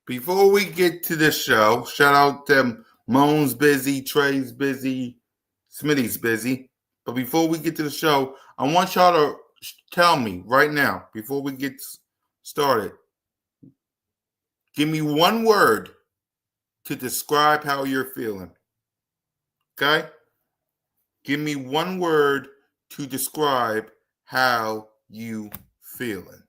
Before we get to the show, shout out to Moan's busy, Trey's busy, Smitty's busy. But before we get to the show, I want y'all to tell me right now, before we get started, give me one word to describe how you're feeling. Okay? Give me one word to describe how you feeling.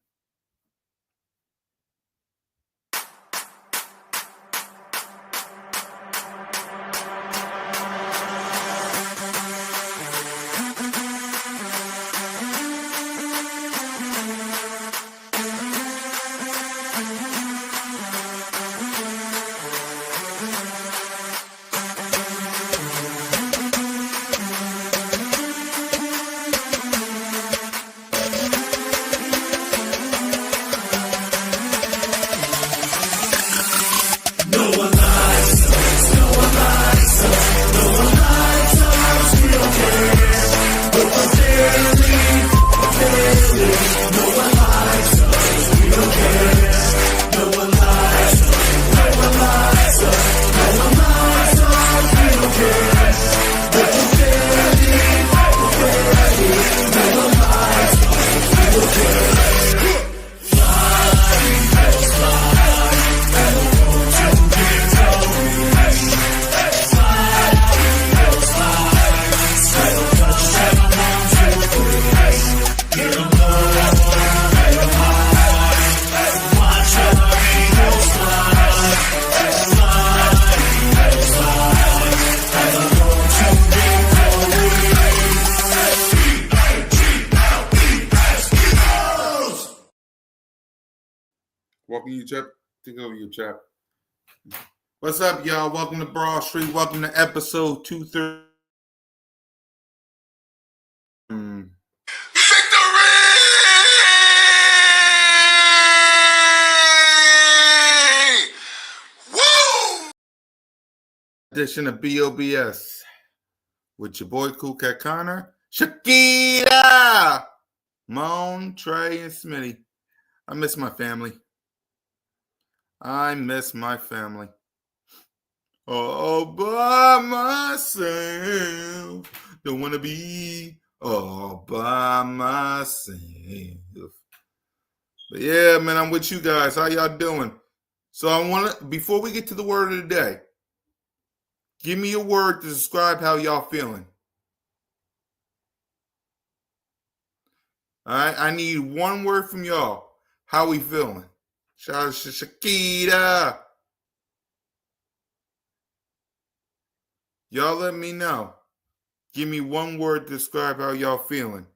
Welcome you, Chip. Take over you, Chip. What's up, y'all? Welcome to Broad Street. Welcome to episode 230. Victory! Woo! Edition of B.O.B.S. with your boy Cool Cat Connor, Shakira, Moan, Trey, and Smitty. I miss my family. All by myself. Don't want to be all by myself. But yeah, man, I'm with you guys. How y'all doing? So I want to, before we get to the word of the day, give me a word to describe how y'all feeling. All right, I need one word from y'all. How we feeling? Shout out to Shakira. Y'all let me know. Give me one word to describe how y'all feeling.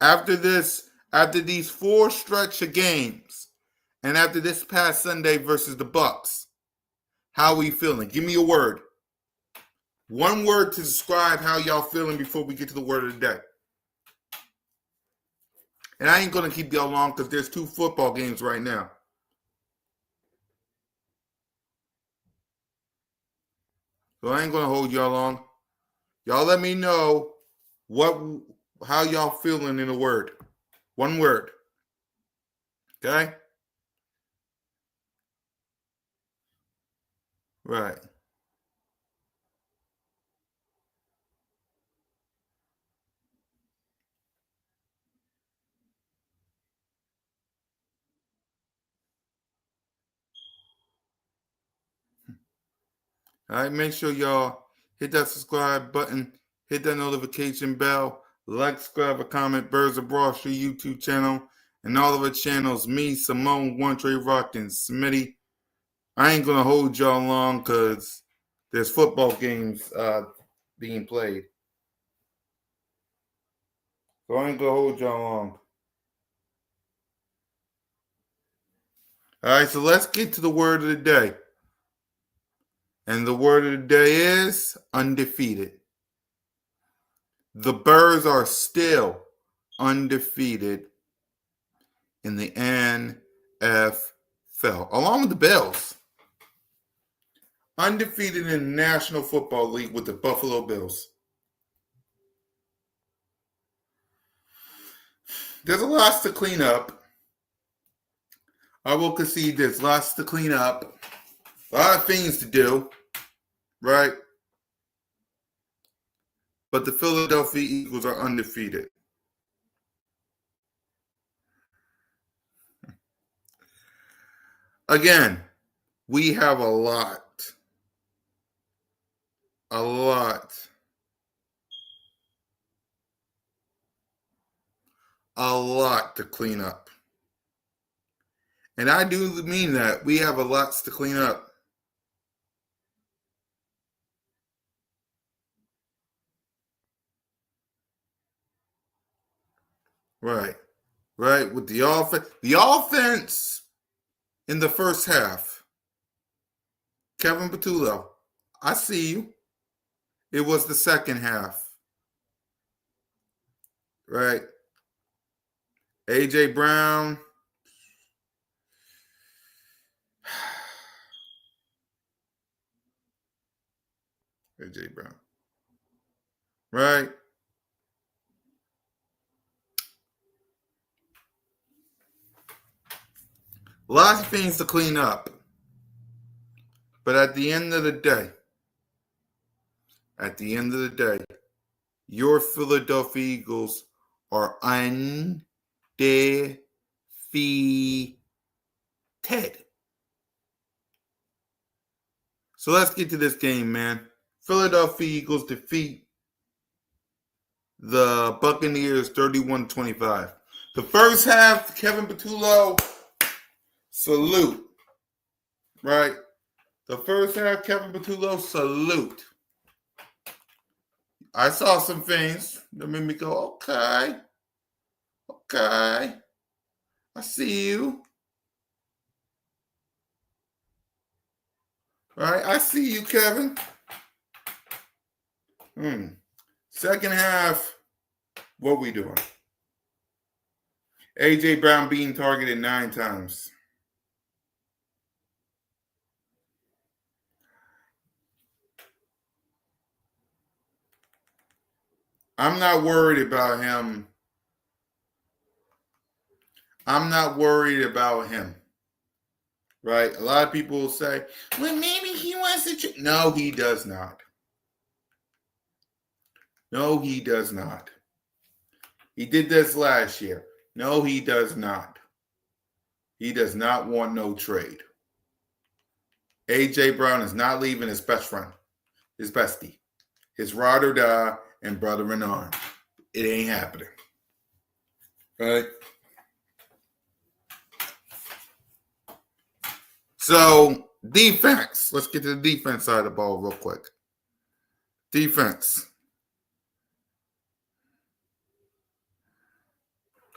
After these 4 stretch of games, and after this past Sunday versus the Bucs, how we feeling? Give me a word. One word to describe how y'all feeling before we get to the word of the day. And I ain't going to keep y'all long because there's 2 football games right now. So I ain't going to hold y'all long. Y'all let me know how y'all feeling in a word. One word. Okay? Right. All right, make sure y'all hit that subscribe button, hit that notification bell, like, subscribe, comment, Birds of Broad Street YouTube channel, and all of our channels, me, Simone, One Trey Rock, and Smitty. I ain't going to hold y'all long because there's football games being played. So I ain't going to hold y'all long. All right, so let's get to the word of the day. And the word of the day is undefeated. The Birds are still undefeated in the NFL, along with the Bills. Undefeated in the National Football League with the Buffalo Bills. There's a lot to clean up. I will concede there's lots to clean up, a lot of things to do, right? But the Philadelphia Eagles are undefeated. Again, we have a lot to clean up. And I do mean that. We have a lot to clean up. Right. Right. With the offense. The offense in the first half. Kevin Patullo, I see you. It was the second half. Right. A.J. Brown. A.J. Brown. Right. Lots of things to clean up. But at the end of the day, your Philadelphia Eagles are undefeated. So let's get to this game, man. Philadelphia Eagles defeat the Buccaneers 31-25. The first half, Kevin Patullo, salute. Right? The first half, Kevin Patullo, salute. I saw some things that made me go, okay. I see you. All right, I see you, Kevin. Second half, what we doing? A.J. Brown being targeted 9 times. I'm not worried about him. Right? A lot of people will say, well, maybe he wants to. No, he does not. He did this last year. No, he does not. He does not want no trade. A.J. Brown is not leaving his best friend, his bestie, his ride or die and brother in arms. It ain't happening. Right? So, defense. Let's get to the defense side of the ball real quick. Defense.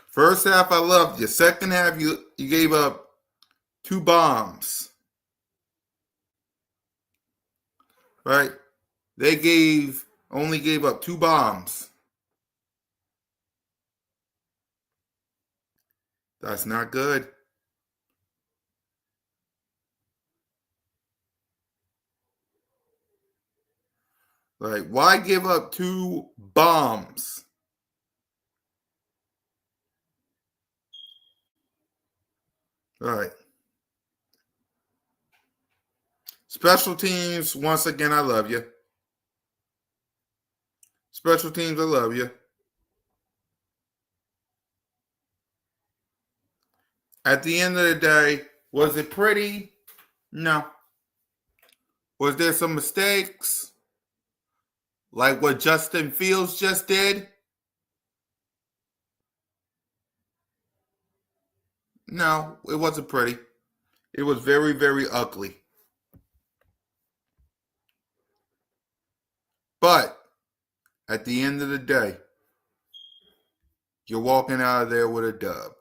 First half, I loved you. Second half, you gave up 2 bombs. Right? They only gave up 2 bombs. That's not good. Like, why give up 2 bombs? All right. Special teams, once again, I love you. Special teams, I love you. At the end of the day, was it pretty? No. Was there some mistakes? Like what Justin Fields just did? No, it wasn't pretty. It was very, very ugly. But at the end of the day, you're walking out of there with a dub.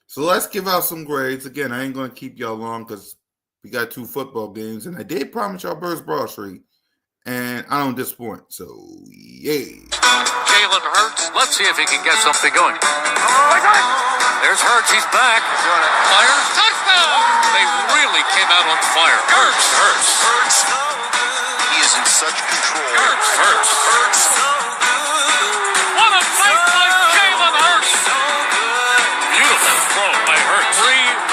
So let's give out some grades. Again, I ain't going to keep y'all long because we got 2 football games. And I did promise y'all Birds Broad Street. And I don't disappoint. So, yay. Jalen Hurts. Let's see if he can get something going. There's Hurts. He's back. Fires. Touchdown. They really came out on fire. Hurts. He is in such control. Hurts. What a fight by Jalen Hurts. Beautiful throw by Hurts. 3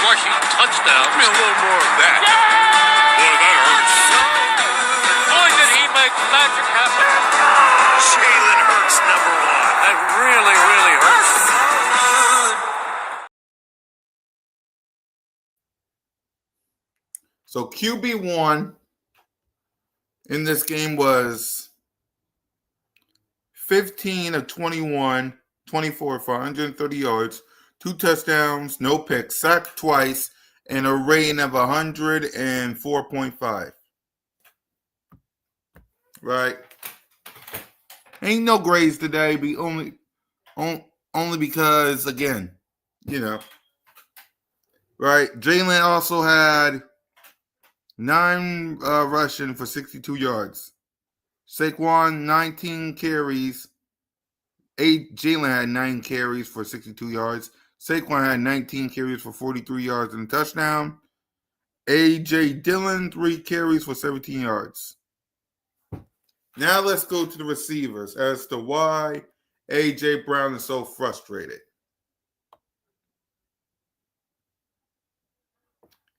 So QB1 in this game was 15 of 21, 24 for 130 yards, 2 touchdowns, no picks, sacked twice, and a rating of 104.5. Right? Ain't no grades today, only because, again, right? Jalen also had 9 rushing for 62 yards. Saquon, 19 carries. Jalen had 9 carries for 62 yards. Saquon had 19 carries for 43 yards and a touchdown. A.J. Dillon, 3 carries for 17 yards. Now let's go to the receivers as to why A.J. Brown is so frustrated.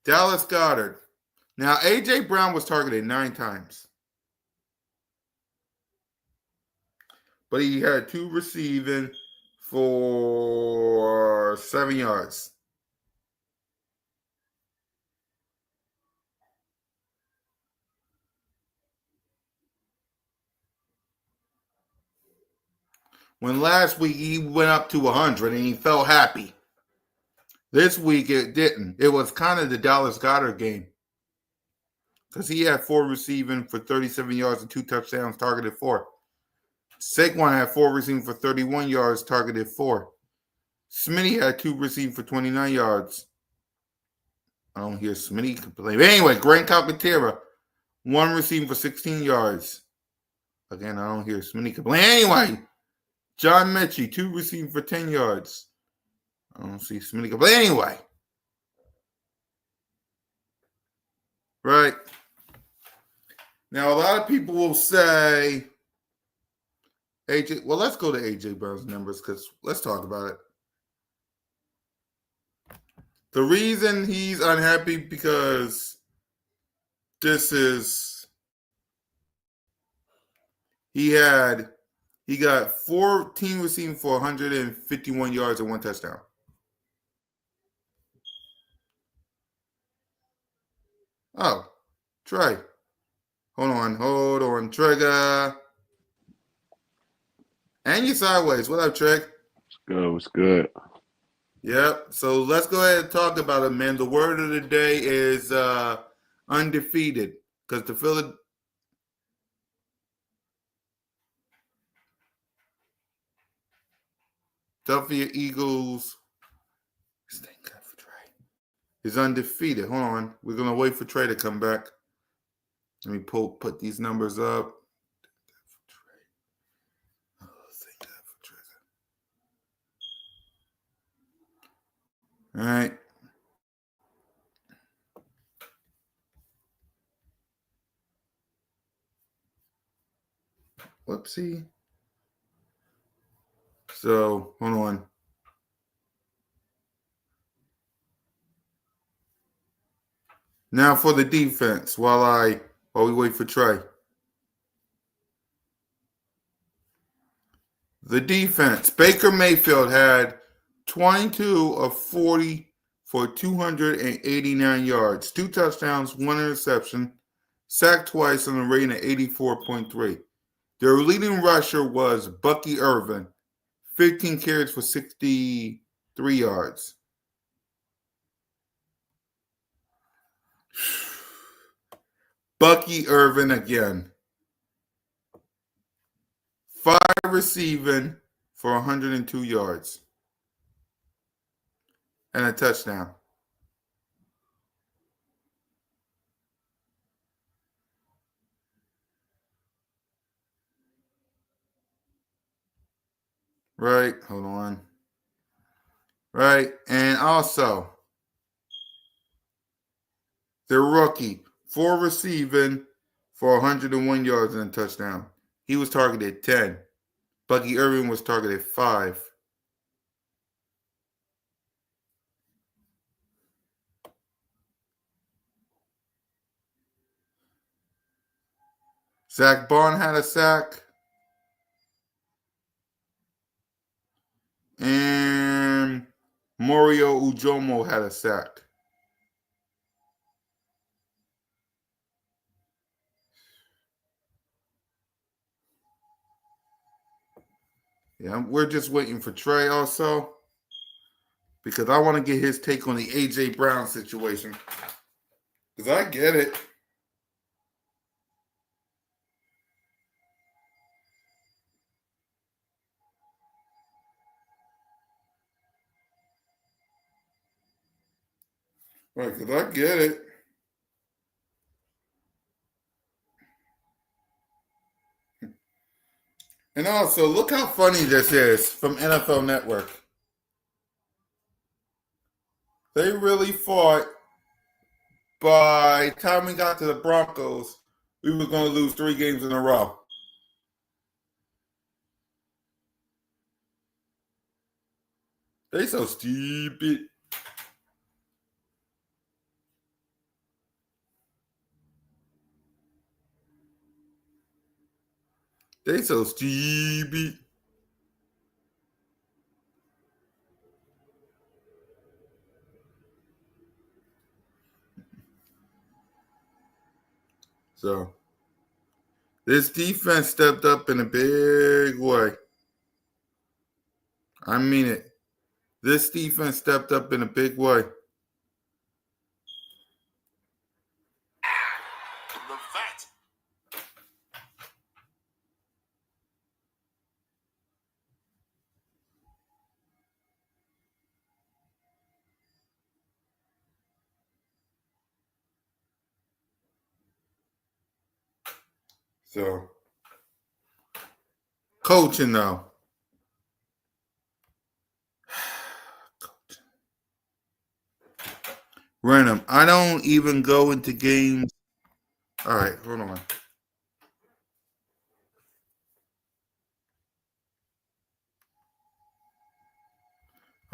Dallas Goedert. Now, A.J. Brown was targeted 9 times. But he had 2 receiving for 7 yards. When last week he went up to 100 and he felt happy. This week it didn't. It was kind of the Dallas Goedert game. Because he had 4 receiving for 37 yards and 2 touchdowns, targeted 4. Saquon had 4 receiving for 31 yards, targeted 4. Smitty had 2 receiving for 29 yards. I don't hear Smitty complain. But anyway, Grant Calcaterra, 1 receiving for 16 yards. Again, I don't hear Smitty complain. Anyway, John Mechie, 2 receiving for 10 yards. I don't see Smitty complain. Anyway. Right. Now, a lot of people will say, AJ, well, let's go to AJ Brown's numbers because let's talk about it. The reason he's unhappy because he got 14 receiving for 151 yards and 1 touchdown. Oh, Trey. Hold on, Trigger. And you sideways. What up, Trey? What's good? Yep. So let's go ahead and talk about it, man. The word of the day is undefeated because the Philadelphia Eagles is undefeated. Hold on. We're going to wait for Trey to come back. Let me put these numbers up. All right. Whoopsie. So, hold on. Now for the defense while we wait for Trey. The defense. Baker Mayfield had 22 of 40 for 289 yards, 2 touchdowns, 1 interception, sacked twice on a rating of 84.3. Their leading rusher was Bucky Irvin, 15 carries for 63 yards. Bucky Irvin again. 5 receiving for 102 yards and a touchdown. Right, hold on. Right, and also their rookie, 4 receiving for 101 yards and a touchdown. He was targeted 10. Bucky Irvin was targeted 5. Zach Bond had a sack. And Mario Ujomo had a sack. Yeah, we're just waiting for Trey also because I want to get his take on the AJ Brown situation. Because I get it. Right, because I get it. And also, look how funny this is from NFL Network. They really thought by the time we got to the Broncos, we were going to lose 3 games in a row. They so stupid. They so stupid. So this defense stepped up in a big way. I mean it. This defense stepped up in a big way. The vet. So coaching though. Random. I don't even go into games. All right, hold on.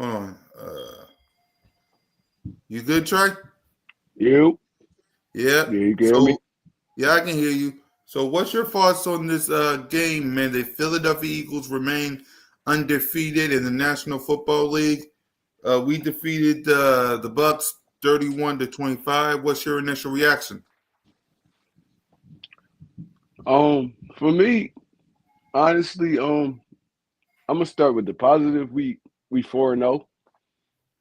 Hold on. You good, Trey? You? Yeah. Yeah, you can hear So me? yeah, I can hear you. So what's your thoughts on this game, man? The Philadelphia Eagles remain undefeated in the National Football League. We defeated the Bucks 31-25. What's your initial reaction? For me, honestly, I'm gonna start with the positive. We 4-0.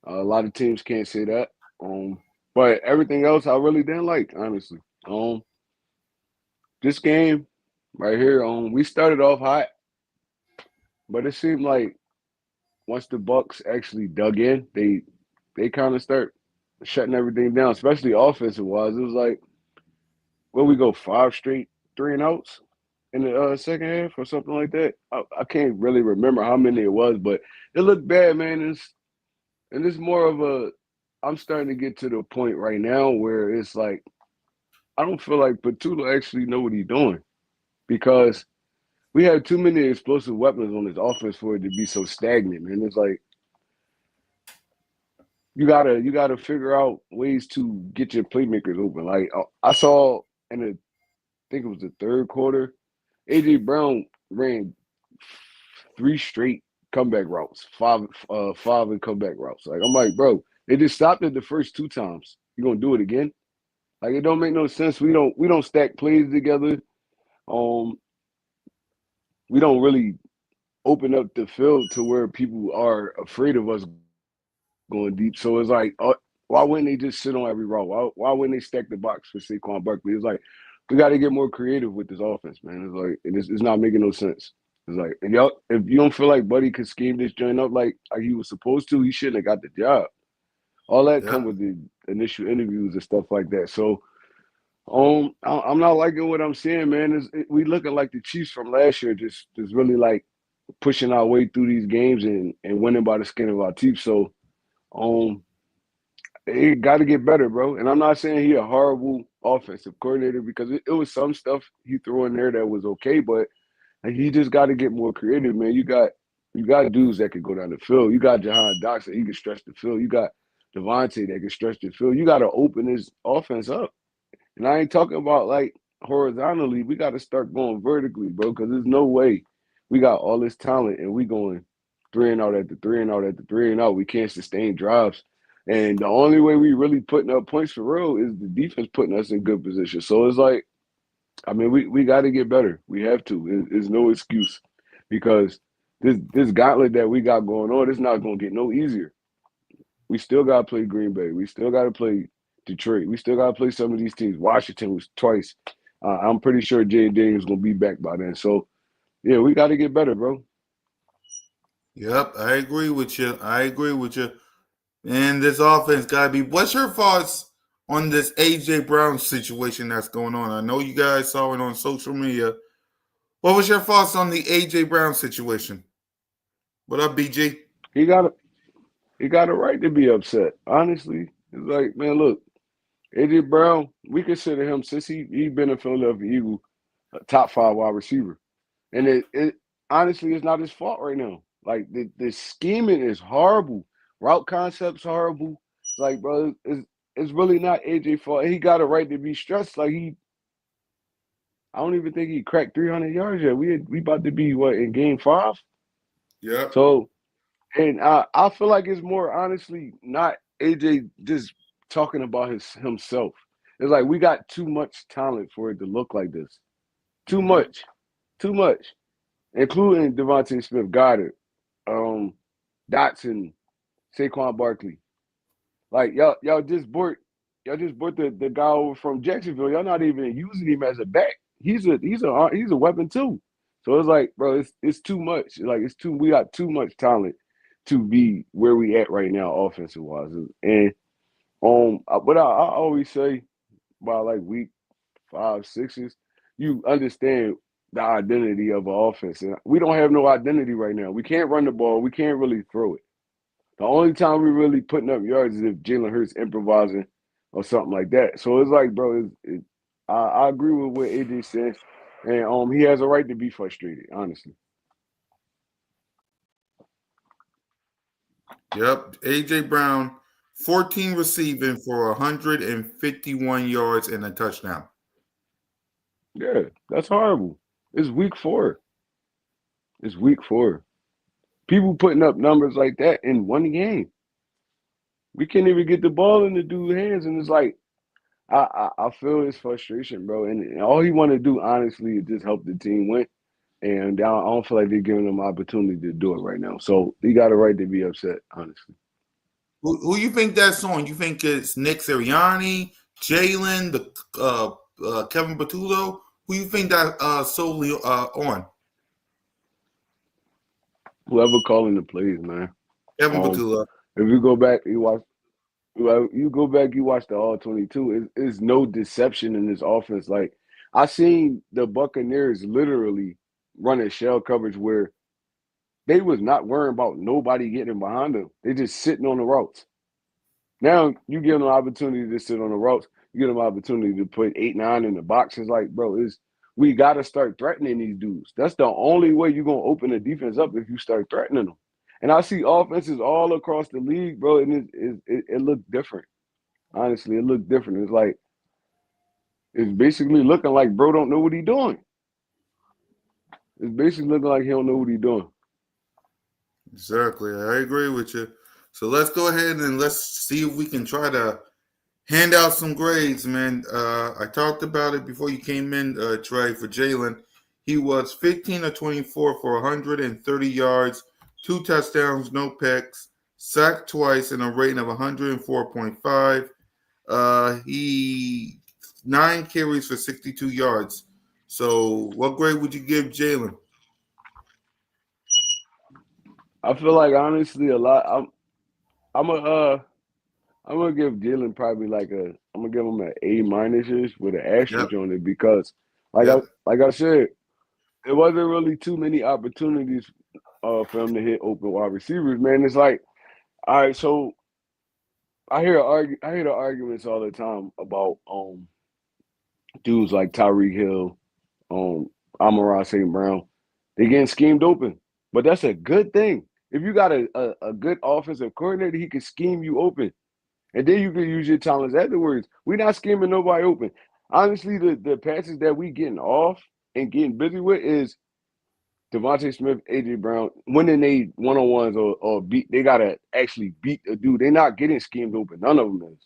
A lot of teams can't say that. But everything else I really didn't like, honestly. This game right here, we started off hot, but it seemed like once the Bucks actually dug in, they kind of start shutting everything down, especially offensive wise. It was like, where we go 5 straight 3-and-outs in the second half or something like that. I can't really remember how many it was, but it looked bad, man. It's more of a. I'm starting to get to the point right now where it's like I don't feel like Patula actually know what he's doing because we have too many explosive weapons on his offense for it to be so stagnant, man. It's like you gotta figure out ways to get your playmakers open. Like I saw in the I think it was the third quarter, AJ Brown ran 3 straight comeback routes, five and comeback routes. Like I'm like, bro, they just stopped it the first 2 times. You gonna do it again? Like it don't make no sense. We don't stack plays together. Um, we don't really open up the field to where people are afraid of us going deep. So it's like, why wouldn't they just sit on every route? Why wouldn't they stack the box for Saquon Barkley? It's like we got to get more creative with this offense, man. It's like it's not making no sense. It's like, and y'all, if you don't feel like Buddy could scheme this joint up like he was supposed to, he shouldn't have got the job. All that Yeah. come with the initial interviews and stuff like that. So, I'm not liking what I'm seeing, man. We looking like the Chiefs from last year, just really like pushing our way through these games and winning by the skin of our teeth. So, um, it got to get better, bro. And I'm not saying he a horrible offensive coordinator because it was some stuff he threw in there that was okay, but he just got to get more creative, man. You got dudes that can go down the field. You got Jahan Doxson, he can stretch the field. You got Devontae that can stretch the field. You got to open his offense up. And I ain't talking about like horizontally. We got to start going vertically, bro, because there's no way we got all this talent and we going 3-and-out at the 3-and-out at the 3-and-out. We can't sustain drives. And the only way we really putting up points for real is the defense putting us in good position. So it's like, I mean, we got to get better. We have to. There's no excuse because this gauntlet that we got going on, it's not gonna get no easier. We still gotta play Green Bay. We still gotta play Detroit. We still gotta play some of these teams. Washington was twice. I'm pretty sure Jay Daniels gonna be back by then. So yeah, we gotta get better, bro. Yep, I agree with you. I agree with you. And this offense gotta be. What's your thoughts on this AJ Brown situation that's going on? I know you guys saw it on social media. What was your thoughts on the AJ Brown situation? What up, BG? He got a he got a right to be upset. Honestly, it's like, man, look, AJ Brown, we consider him since he been a Philadelphia Eagle, a top 5 wide receiver. And it honestly is not his fault right now. Like the scheming is horrible. Route concepts horrible. Like, bro, it's really not AJ fault. He got a right to be stressed. Like I don't even think he cracked 300 yards yet. We about to be what in game 5. Yep. So and I feel like it's more honestly not AJ just talking about himself. It's like we got too much talent for it to look like this. Too much. Too much. Including Devontae Smith, Goddard, Dotson, Saquon Barkley. Like y'all just bought the guy over from Jacksonville. Y'all not even using him as a back. He's a weapon too. So it's like, bro, it's too much. Like we got too much talent to be where we at right now, offensive wise. And what I always say by like week 5, 6s, you understand the identity of an offense. And we don't have no identity right now. We can't run the ball. We can't really throw it. The only time we're really putting up yards is if Jalen Hurts improvising or something like that. So it's like, bro, I agree with what AJ says. And he has a right to be frustrated, honestly. Yep. AJ Brown, 14 receiving for 151 yards and a touchdown. Yeah, that's horrible. It's week 4. It's week 4. People putting up numbers like that in one game. We can't even get the ball in the dude's hands, and it's like I feel his frustration, bro. And all he want to do, honestly, is just help the team win. And I don't feel like they're giving him opportunity to do it right now. So he got a right to be upset, honestly. Who you think that's on? You think it's Nick Sirianni, Jalen, Kevin Patullo? Who you think that solely on? Whoever calling the plays, man. Kevin Patullo. If you go back, you watch the all 22. It's no deception in this offense. Like I seen the Buccaneers literally run a shell coverage where they was not worrying about nobody getting behind them. They just sitting on the routes. Now you give them an opportunity to sit on the routes. You give them an opportunity to put 8, 9 in the box. It's like, bro, we got to start threatening these dudes. That's the only way you're going to open the defense up if you start threatening them. And I see offenses all across the league, bro, and it looked different. Honestly, it looked different. It's like it's basically looking like bro don't know what he's doing. It's basically looking like he don't know what he's doing. Exactly. I agree with you. So let's go ahead and let's see if we can try to hand out some grades, man. I talked about it before you came in, Trey, for Jalen. He was 15 of 24 for 130 yards, 2 touchdowns, no picks, sacked twice, and a rating of 104.5. He 9 carries for 62 yards. So what grade would you give Jalen? I feel like honestly a lot. I'm gonna give Jalen probably I'm gonna give him an A minus with an Yep. asterisk on it because Yep. like I said, it wasn't really too many opportunities for him to hit open wide receivers. Man, it's like, all right, so I hear the arguments all the time about dudes like Tyreek Hill, Amon-Ra St. Brown. They getting schemed open, but that's a good thing. If you got a good offensive coordinator, he can scheme you open. And then you can use your talents afterwards. We're not scheming nobody open. Honestly, the passes that we getting off and getting busy with is Devontae Smith, AJ Brown, winning they one-on-ones or beat. They gotta actually beat a dude. They're not getting schemed open. None of them is.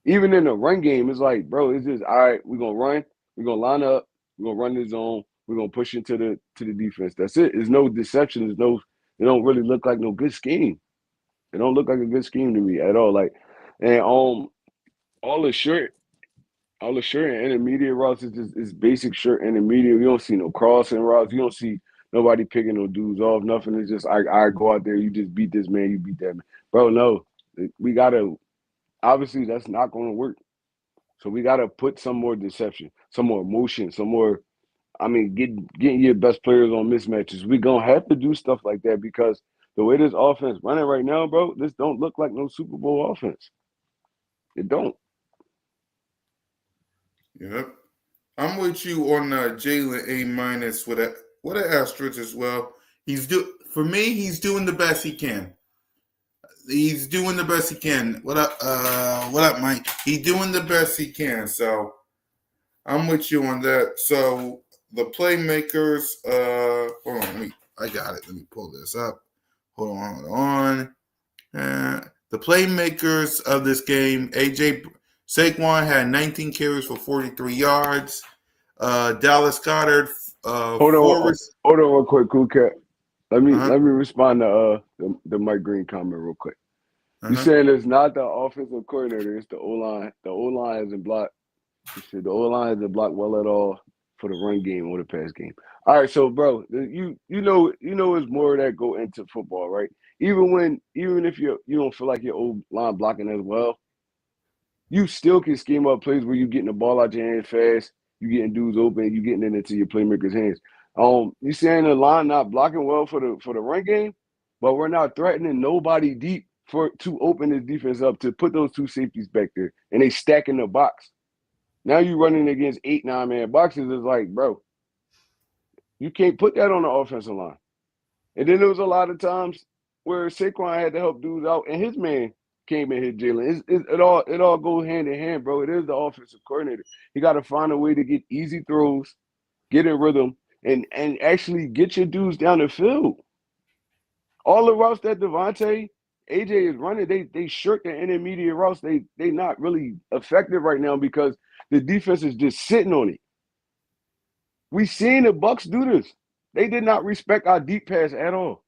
Even in the run game, it's like, bro, it's just all right. We're gonna run. We're gonna line up. We're gonna run the zone. We're gonna push into the defense. That's it. There's no deception. There's no. It don't really look like no good scheme. It don't look like a good scheme to me at all. Like, and all the short, all the short and intermediate routes is just is basic short intermediate. You don't see no crossing routes. You don't see nobody picking no dudes off. Nothing. It's just I go out there. You just beat this man. You beat that man, bro. No, we gotta. Obviously, that's not going to work. So we got to put some more deception, some more motion, some more. I mean, getting your best players on mismatches. We gonna have to do stuff like that because the way this offense running right now, bro, this don't look like no Super Bowl offense. It don't. Yep. I'm with you on Jalen A- with an asterisk as well. For me, he's doing the best he can. He's doing the best he can. What up, Mike? He's doing the best he can. So I'm with you on that. So the playmakers, hold on, I got it. Let me pull this up. Hold on. The playmakers of this game, Saquon had 19 carries for 43 yards. Dallas Goedert, Hold on, hold on, real quick, Cool Cat. Let me respond to the Mike Green comment real quick. You saying it's not the offensive coordinator, it's the O line. The O line hasn't blocked. You said the O line hasn't blocked well at all for the run game or the pass game. All right, so bro, you know it's more that go into football, right? Even if you don't feel like your O line blocking as well, you still can scheme up plays where you getting the ball out your hands fast, you getting dudes open, you getting it into your playmakers' hands. You saying the line not blocking well for the run game, but we're not threatening nobody deep to open this defense up to put those two safeties back there, and they stack in the box. Now you running against 8, 9-man boxes. It's like, bro, you can't put that on the offensive line. And then there was a lot of times where Saquon had to help dudes out, and his man came and hit Jalen. It all goes hand in hand, bro. It is the offensive coordinator. He got to find a way to get easy throws, get in rhythm, and actually get your dudes down the field. All the routes that Devontae, AJ is running, they shirk the intermediate routes. They not really effective right now because the defense is just sitting on it. We seen the Bucks do this. They did not respect our deep pass at all.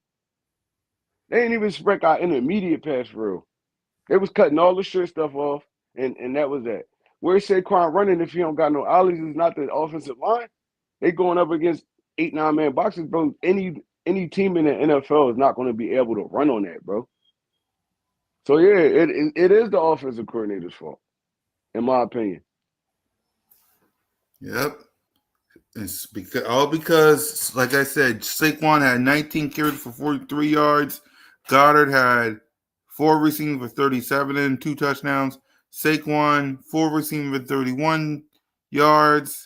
They didn't even respect our intermediate pass for real. They was cutting all the short stuff off, and that was that. Where's Saquon running if he don't got no ollies? Is not the offensive line. They going up against 8, 9-man boxes, bro. Any team in the NFL is not going to be able to run on that, bro. So yeah, it is the offensive coordinator's fault, in my opinion. Yep. It's because, like I said, Saquon had 19 carries for 43 yards. Goddard had 4 receiving for 37 and 2 touchdowns. Saquon 4 receiving for 31 yards.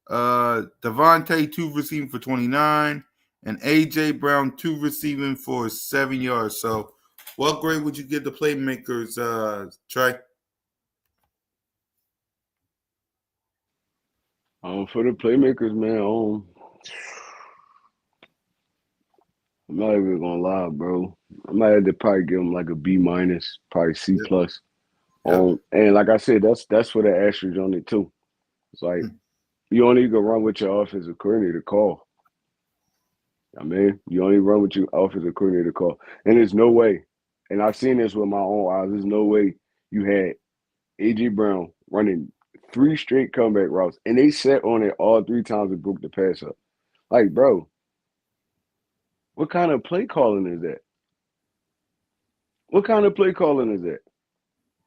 Devontae 2 receiving for 29, and AJ Brown 2 receiving for 7 yards. So, what grade would you give the playmakers, Trey? For the playmakers, man, I'm not even gonna lie, bro. I might have to probably give them like a B-, probably C+. Yep. And like I said, that's for the asterisk on it too. It's like you only can run with your offensive coordinator call. I mean, you only run with your offensive coordinator call. And there's no way, and I've seen this with my own eyes, there's no way you had A.J. Brown running 3 straight comeback routes, and they sat on it all 3 times and broke the pass up. Like, bro, what kind of play calling is that? What kind of play calling is that?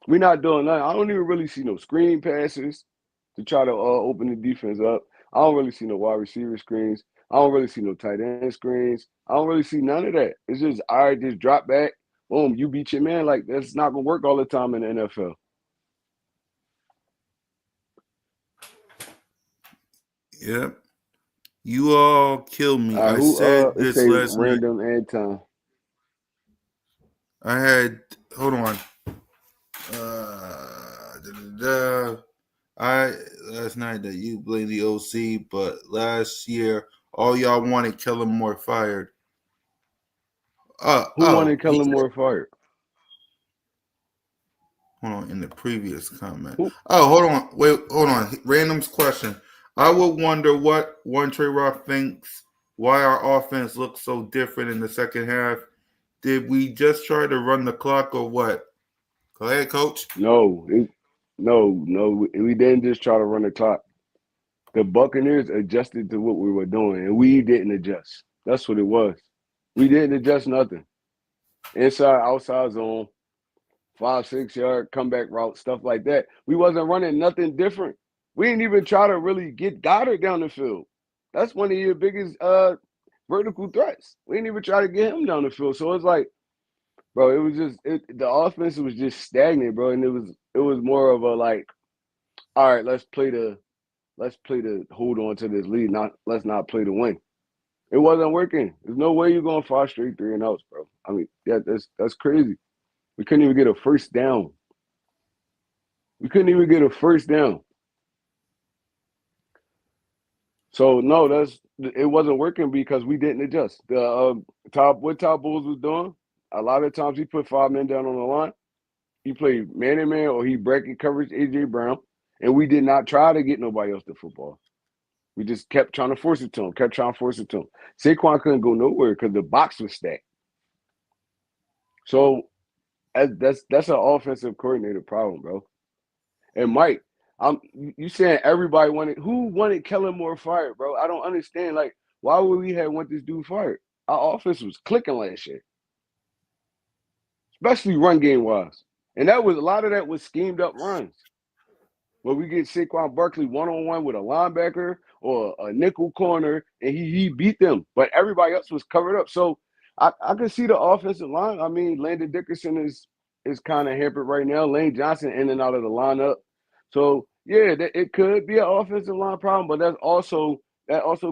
We're not doing nothing. I don't even really see no screen passes to try to open the defense up. I don't really see no wide receiver screens. I don't really see no tight end screens. I don't really see none of that. It's just, all right, just drop back. Boom, you beat your man. Like, that's not going to work all the time in the NFL. Yep. You all killed me. I Who said it this say last night. random and time. I had, hold on. Last night that you blame the OC, but last year all y'all wanted Kellen Moore fired. Who wanted Kellen Moore fired? Hold on, in the previous comment. Who? Oh, hold on. Wait, hold on. Random's question. I would wonder what one Trey Rock thinks why our offense looks so different in the second half. Did we just try to run the clock or what? Go ahead, coach. No, we didn't just try to run the clock. The Buccaneers adjusted to what we were doing, and we didn't adjust. That's what it was. We didn't adjust nothing. Inside, outside zone, 5, 6 yard comeback route, stuff like that. We wasn't running nothing different. We didn't even try to really get Goddard down the field. That's one of your biggest vertical threats. We didn't even try to get him down the field. So it's like, bro, it was just the offense was just stagnant, bro, and it was more of a like, all right, let's play the hold on to this lead, let's not play to win. It wasn't working. There's no way you're going 5 straight 3-and-outs, bro. I mean, that's crazy. We couldn't even get a first down. So no, it wasn't working because we didn't adjust. What Todd Bowles was doing, a lot of times he put 5 men down on the line. He played man and man or he bracket coverage AJ Brown, and we did not try to get nobody else the football. We just kept trying to force it to him. Saquon couldn't go nowhere because the box was stacked. So that's an offensive coordinator problem, bro. And Mike, you saying everybody who wanted Kellen Moore fired, bro? I don't understand. Like, why would we want this dude fired? Our offense was clicking last year, especially run game wise, and a lot of that was schemed up runs. Where we get Saquon Barkley one-on-one with a linebacker or a nickel corner, and he beat them, but everybody else was covered up. So I can see the offensive line. I mean, Landon Dickerson is kind of hampered right now. Lane Johnson in and out of the lineup. So yeah, it could be an offensive line problem, but that also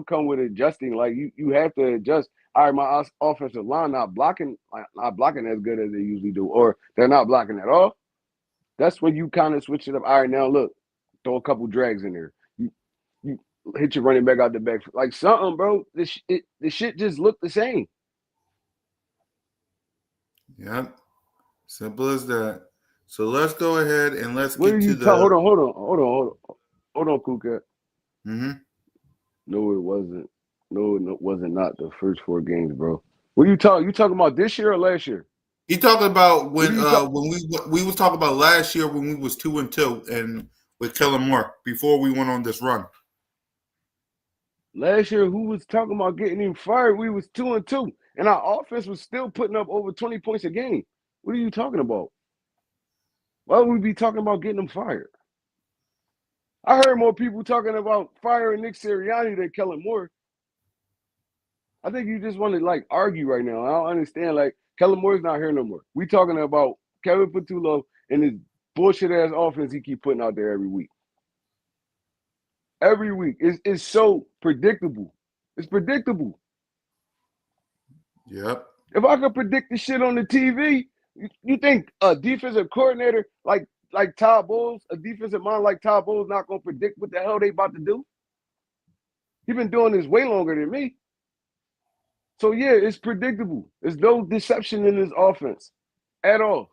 come with adjusting. Like you have to adjust. All right, my offensive line not blocking as good as they usually do, or they're not blocking at all. That's when you kind of switch it up. All right, now look, throw a couple drags in there. You hit your running back out the back like something, bro. The shit just looked the same. Yep. Simple as that. So let's go ahead and let's What get are to you the. hold on, Cool Cat. Mm-hmm. No, it wasn't. No, it wasn't. Not the first 4 games, bro. What are you talking? You talking about this year or last year? He talking about when What we was talking about last year when we was 2-2 and with Kellen Moore before we went on this run. Last year, who was talking about getting him fired? We was 2-2, and our offense was still putting up over 20 points a game. What are you talking about? Why would we be talking about getting him fired? I heard more people talking about firing Nick Sirianni than Kellen Moore. I think you just want to like argue right now. I don't understand. Like Kellen Moore's not here no more. We talking about Kevin Patullo and his bullshit ass offense he keep putting out there every week. Every week. It's so predictable. It's predictable. Yep. If I could predict the shit on the TV, you think a defensive coordinator like Todd Bowles, a defensive mind like Todd Bowles, not gonna predict what the hell they about to do? He's been doing this way longer than me. So yeah, it's predictable. There's no deception in this offense at all.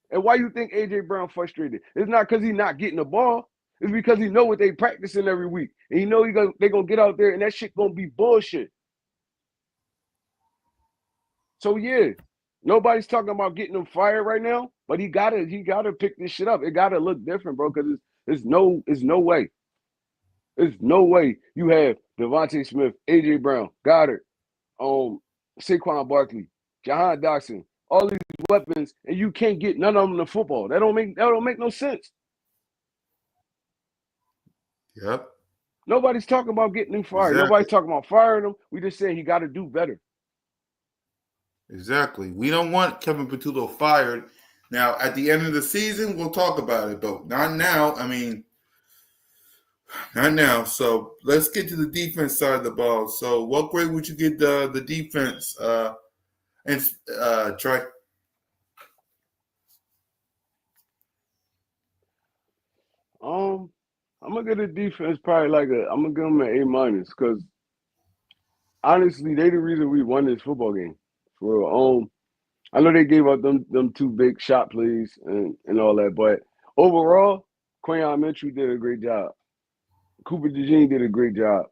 And why you think AJ Brown frustrated? It's not because he's not getting the ball. It's because he know what they practicing every week. And he know they gonna get out there and that shit gonna be bullshit. So yeah, nobody's talking about getting him fired right now, but he gotta pick this shit up. It gotta look different, bro, because it's no way. There's no way you have Devontae Smith, AJ Brown, Goddard, Saquon Barkley, Jahan Dotson, all these weapons, and you can't get none of them to football. That don't make no sense. Yep. Nobody's talking about getting him fired. Exactly. Nobody's talking about firing him. We just saying he got to do better. Exactly. We don't want Kevin Patullo fired. Now, at the end of the season, we'll talk about it, but not now. I mean, not now. So let's get to the defense side of the ball. So what grade would you give the defense and Trey? I'm gonna give the defense probably I'm gonna give them an A- because honestly, they the reason we won this football game. For real. I know they gave up them 2 big shot plays and all that, but overall, Quayon Mitchell did a great job. Cooper DeJean did a great job.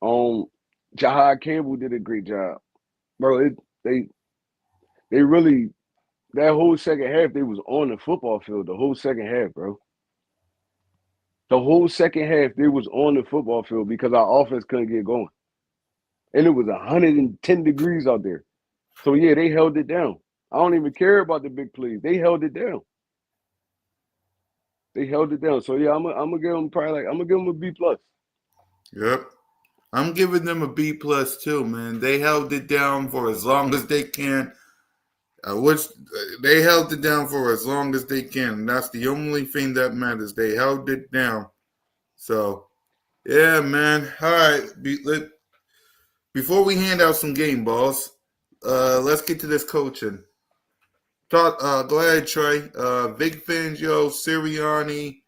Jahad Campbell did a great job, bro. They really that whole second half they was on the football field. The whole second half, bro. The whole second half they was on the football field because our offense couldn't get going, and it was 110 degrees out there. So yeah, they held it down. I don't even care about the big plays. They held it down. They held it down. So yeah, I'm gonna give them a B+. Yep. I'm giving them a B+ too, man. They held it down for as long as they can. Which they held it down for as long as they can. And that's the only thing that matters. They held it down. So, yeah, man. All right. Before we hand out some game balls, let's get to this coaching. Go ahead, Trey. Vic Fangio, Sirianni,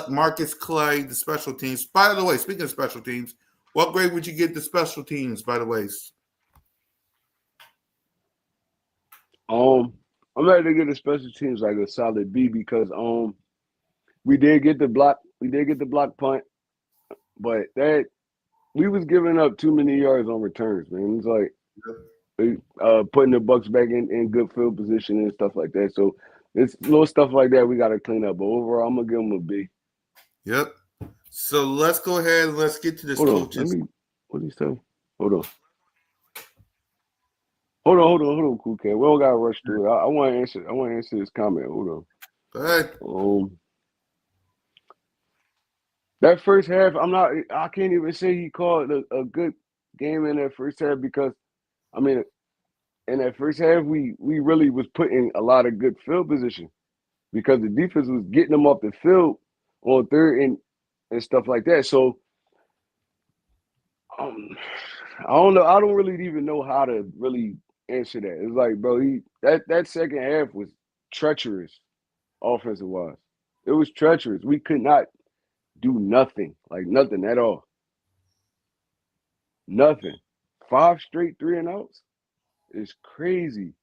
Marcus Clay, the special teams. By the way, speaking of special teams, what grade would you give the special teams, by the way? I'm ready to get the special teams like a solid B because we did get the block punt, but that we was giving up too many yards on returns, man. It's like putting the Bucs back in good field position and stuff like that. So it's little stuff like that we got to clean up. But overall, I'm gonna give them a B. Yep. So let's go ahead and let's get to this coaching. What did he say? Hold on, cool cat. We don't gotta rush through it. I want to answer this comment. Hold on. Go ahead. That first half, I can't even say he called a good game in that first half because, I mean, in that first half, we really was putting a lot of good field position because the defense was getting them off the field on third and stuff like that. So, I don't know. I don't really even know how to really answer that. It's like, bro, that second half was treacherous offensive wise. It was treacherous. We could not do nothing, like nothing at all. Nothing. 5 straight 3-and-outs is crazy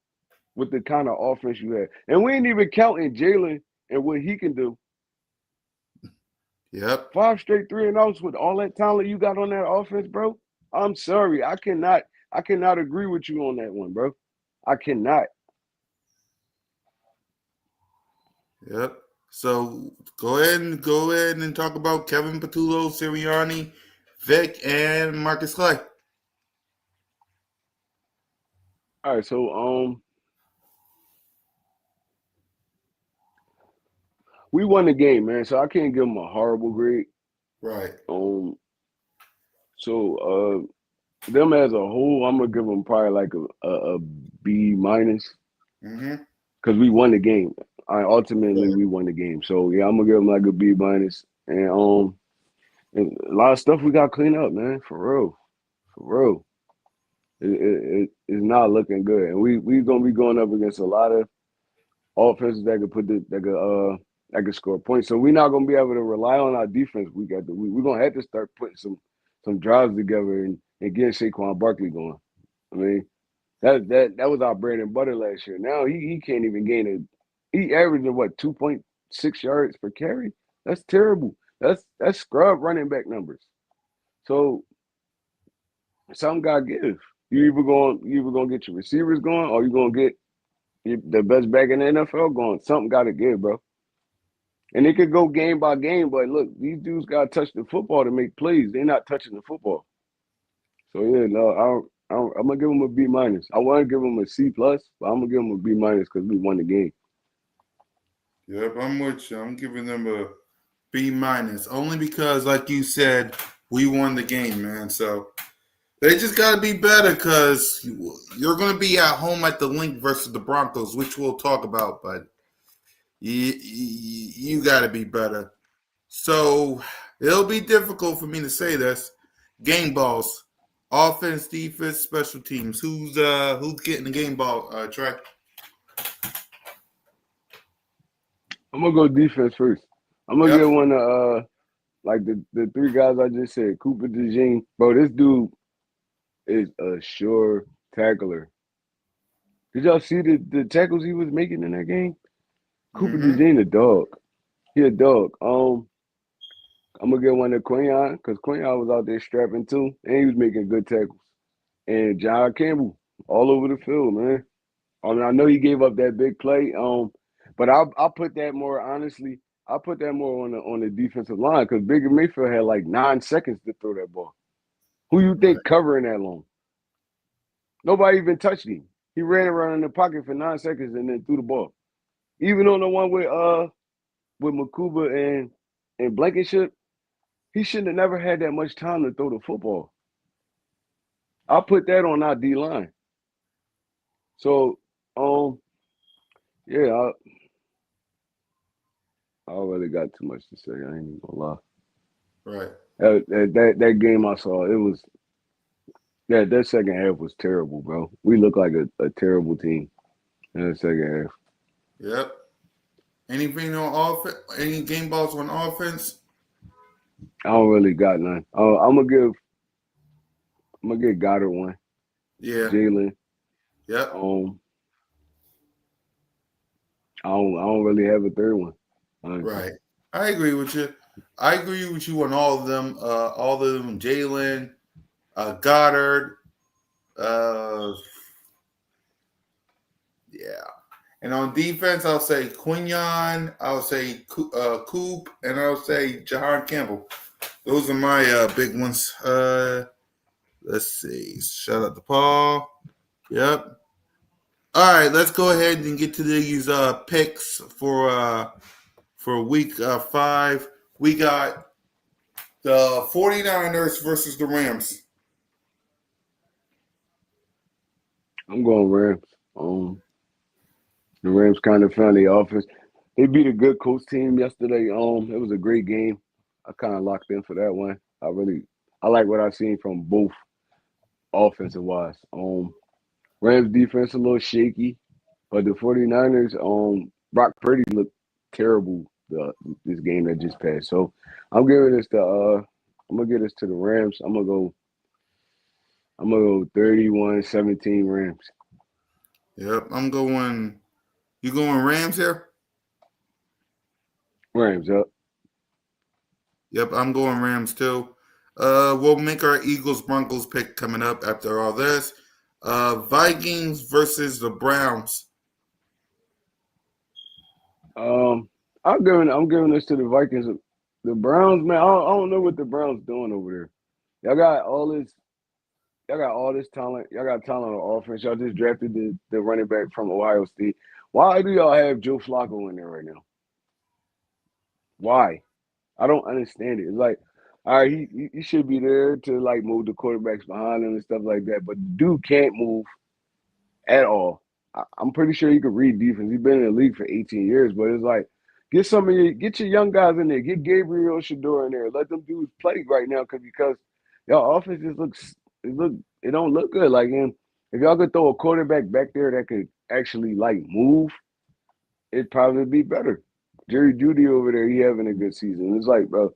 with the kind of offense you had. And we ain't even counting Jalen and what he can do. Yep. 5 straight 3-and-outs with all that talent you got on that offense, bro. I'm sorry. I cannot agree with you on that one, bro. I cannot. Yep. So go ahead and talk about Kevin Patullo, Sirianni, Vic, and Marcus Clay. All right, so we won the game, man. So I can't give them a horrible grade. Right. So them as a whole, I'm gonna give them probably like a B-. Mm-hmm. Because we won the game. Ultimately we won the game. So yeah, I'm gonna give them like a B-. And a lot of stuff we got to clean up, man. For real. It is not looking good, and we gonna be going up against a lot of offenses that could score points. So we're not gonna be able to rely on our defense. We're gonna have to start putting some drives together and getting Saquon Barkley going. I mean, that was our bread and butter last year. Now he can't even gain he averaged 2.6 yards per carry. That's terrible. That's scrub running back numbers. So something gotta give. You either gonna get your receivers going, or you gonna get the best back in the NFL going. Something gotta give, bro. And it could go game by game, but look, these dudes gotta touch the football to make plays. They're not touching the football. So yeah, no, I'm gonna give them a B-. I want to give them a C+, but I'm gonna give them a B- because we won the game. Yep, I'm with you. I'm giving them a B-, only because, like you said, we won the game, man. So they just got to be better because you're going to be at home at the Link versus the Broncos, which we'll talk about, but you got to be better. So it'll be difficult for me to say this. Game balls, offense, defense, special teams. Who's getting the game ball, Trey? I'm gonna go defense first. I'm gonna get one of like the 3 guys I just said. Cooper DeJean, bro. This dude is a sure tackler. Did y'all see the tackles he was making in that game? Cooper DeJean, a dog. He a dog. I'm gonna get one to Quinion because Quinion was out there strapping too, and he was making good tackles. And John Campbell all over the field, man. I mean, I know he gave up that big play, but I'll put that more honestly. I'll put that more on the defensive line because Baker Mayfield had like 9 seconds to throw that ball. Who you Right. think covering that long? Nobody even touched him. He ran around in the pocket for 9 seconds and then threw the ball. Even on the one with Makuba and Blankenship, he shouldn't have never had that much time to throw the football. I'll put that on our D line. So, yeah, I don't really got too much to say. I ain't even gonna lie. Right. That game I saw, it was that second half was terrible, bro. We look like a terrible team in the second half. Yep. Anything on offense? Any game balls on offense? I don't really got none. I'm gonna give Goddard one. Yeah. Jalen. Yep. I don't really have a third one. Honestly. Right. I agree with you. I agree with you on all of them. Jalen, Goddard. Yeah. And on defense, I'll say Quinion, I'll say Coop, and I'll say Jahan Campbell. Those are my big ones. Let's see. Shout out to Paul. Yep. All right, let's go ahead and get to these picks for week 5. We got the 49ers versus the Rams. I'm going Rams. The Rams kind of found the offense. They beat a good Colts team yesterday. It was a great game. I kind of locked in for that one. I like what I've seen from both offensive wise. Rams defense a little shaky, but the 49ers, Brock Purdy looked terrible this game that just passed. So I'm giving this to I'm gonna give this to the Rams. I'm gonna go 31-17 Rams. Yep, I'm going. You going Rams here? Rams up. Yep, I'm going Rams too. We'll make our Eagles Broncos pick coming up after all this. Vikings versus the Browns. I'm giving this to the Vikings. The Browns, man, I don't know what the Browns doing over there. Y'all got all this talent. Y'all got talent on offense. Y'all just drafted the running back from Ohio State. Why do y'all have Joe Flacco in there right now? Why? I don't understand it. It's like, all right, he should be there to like move the quarterbacks behind him and stuff like that. But the dude can't move at all. I'm pretty sure he could read defense. He's been in the league for 18 years, but it's like get your young guys in there. Get Gabriel Shador in there. Let them dudes play right now because y'all offense just it don't look good. Like if y'all could throw a quarterback back there that could actually like move, it'd probably be better. Jerry Jeudy over there, he having a good season. It's like, bro,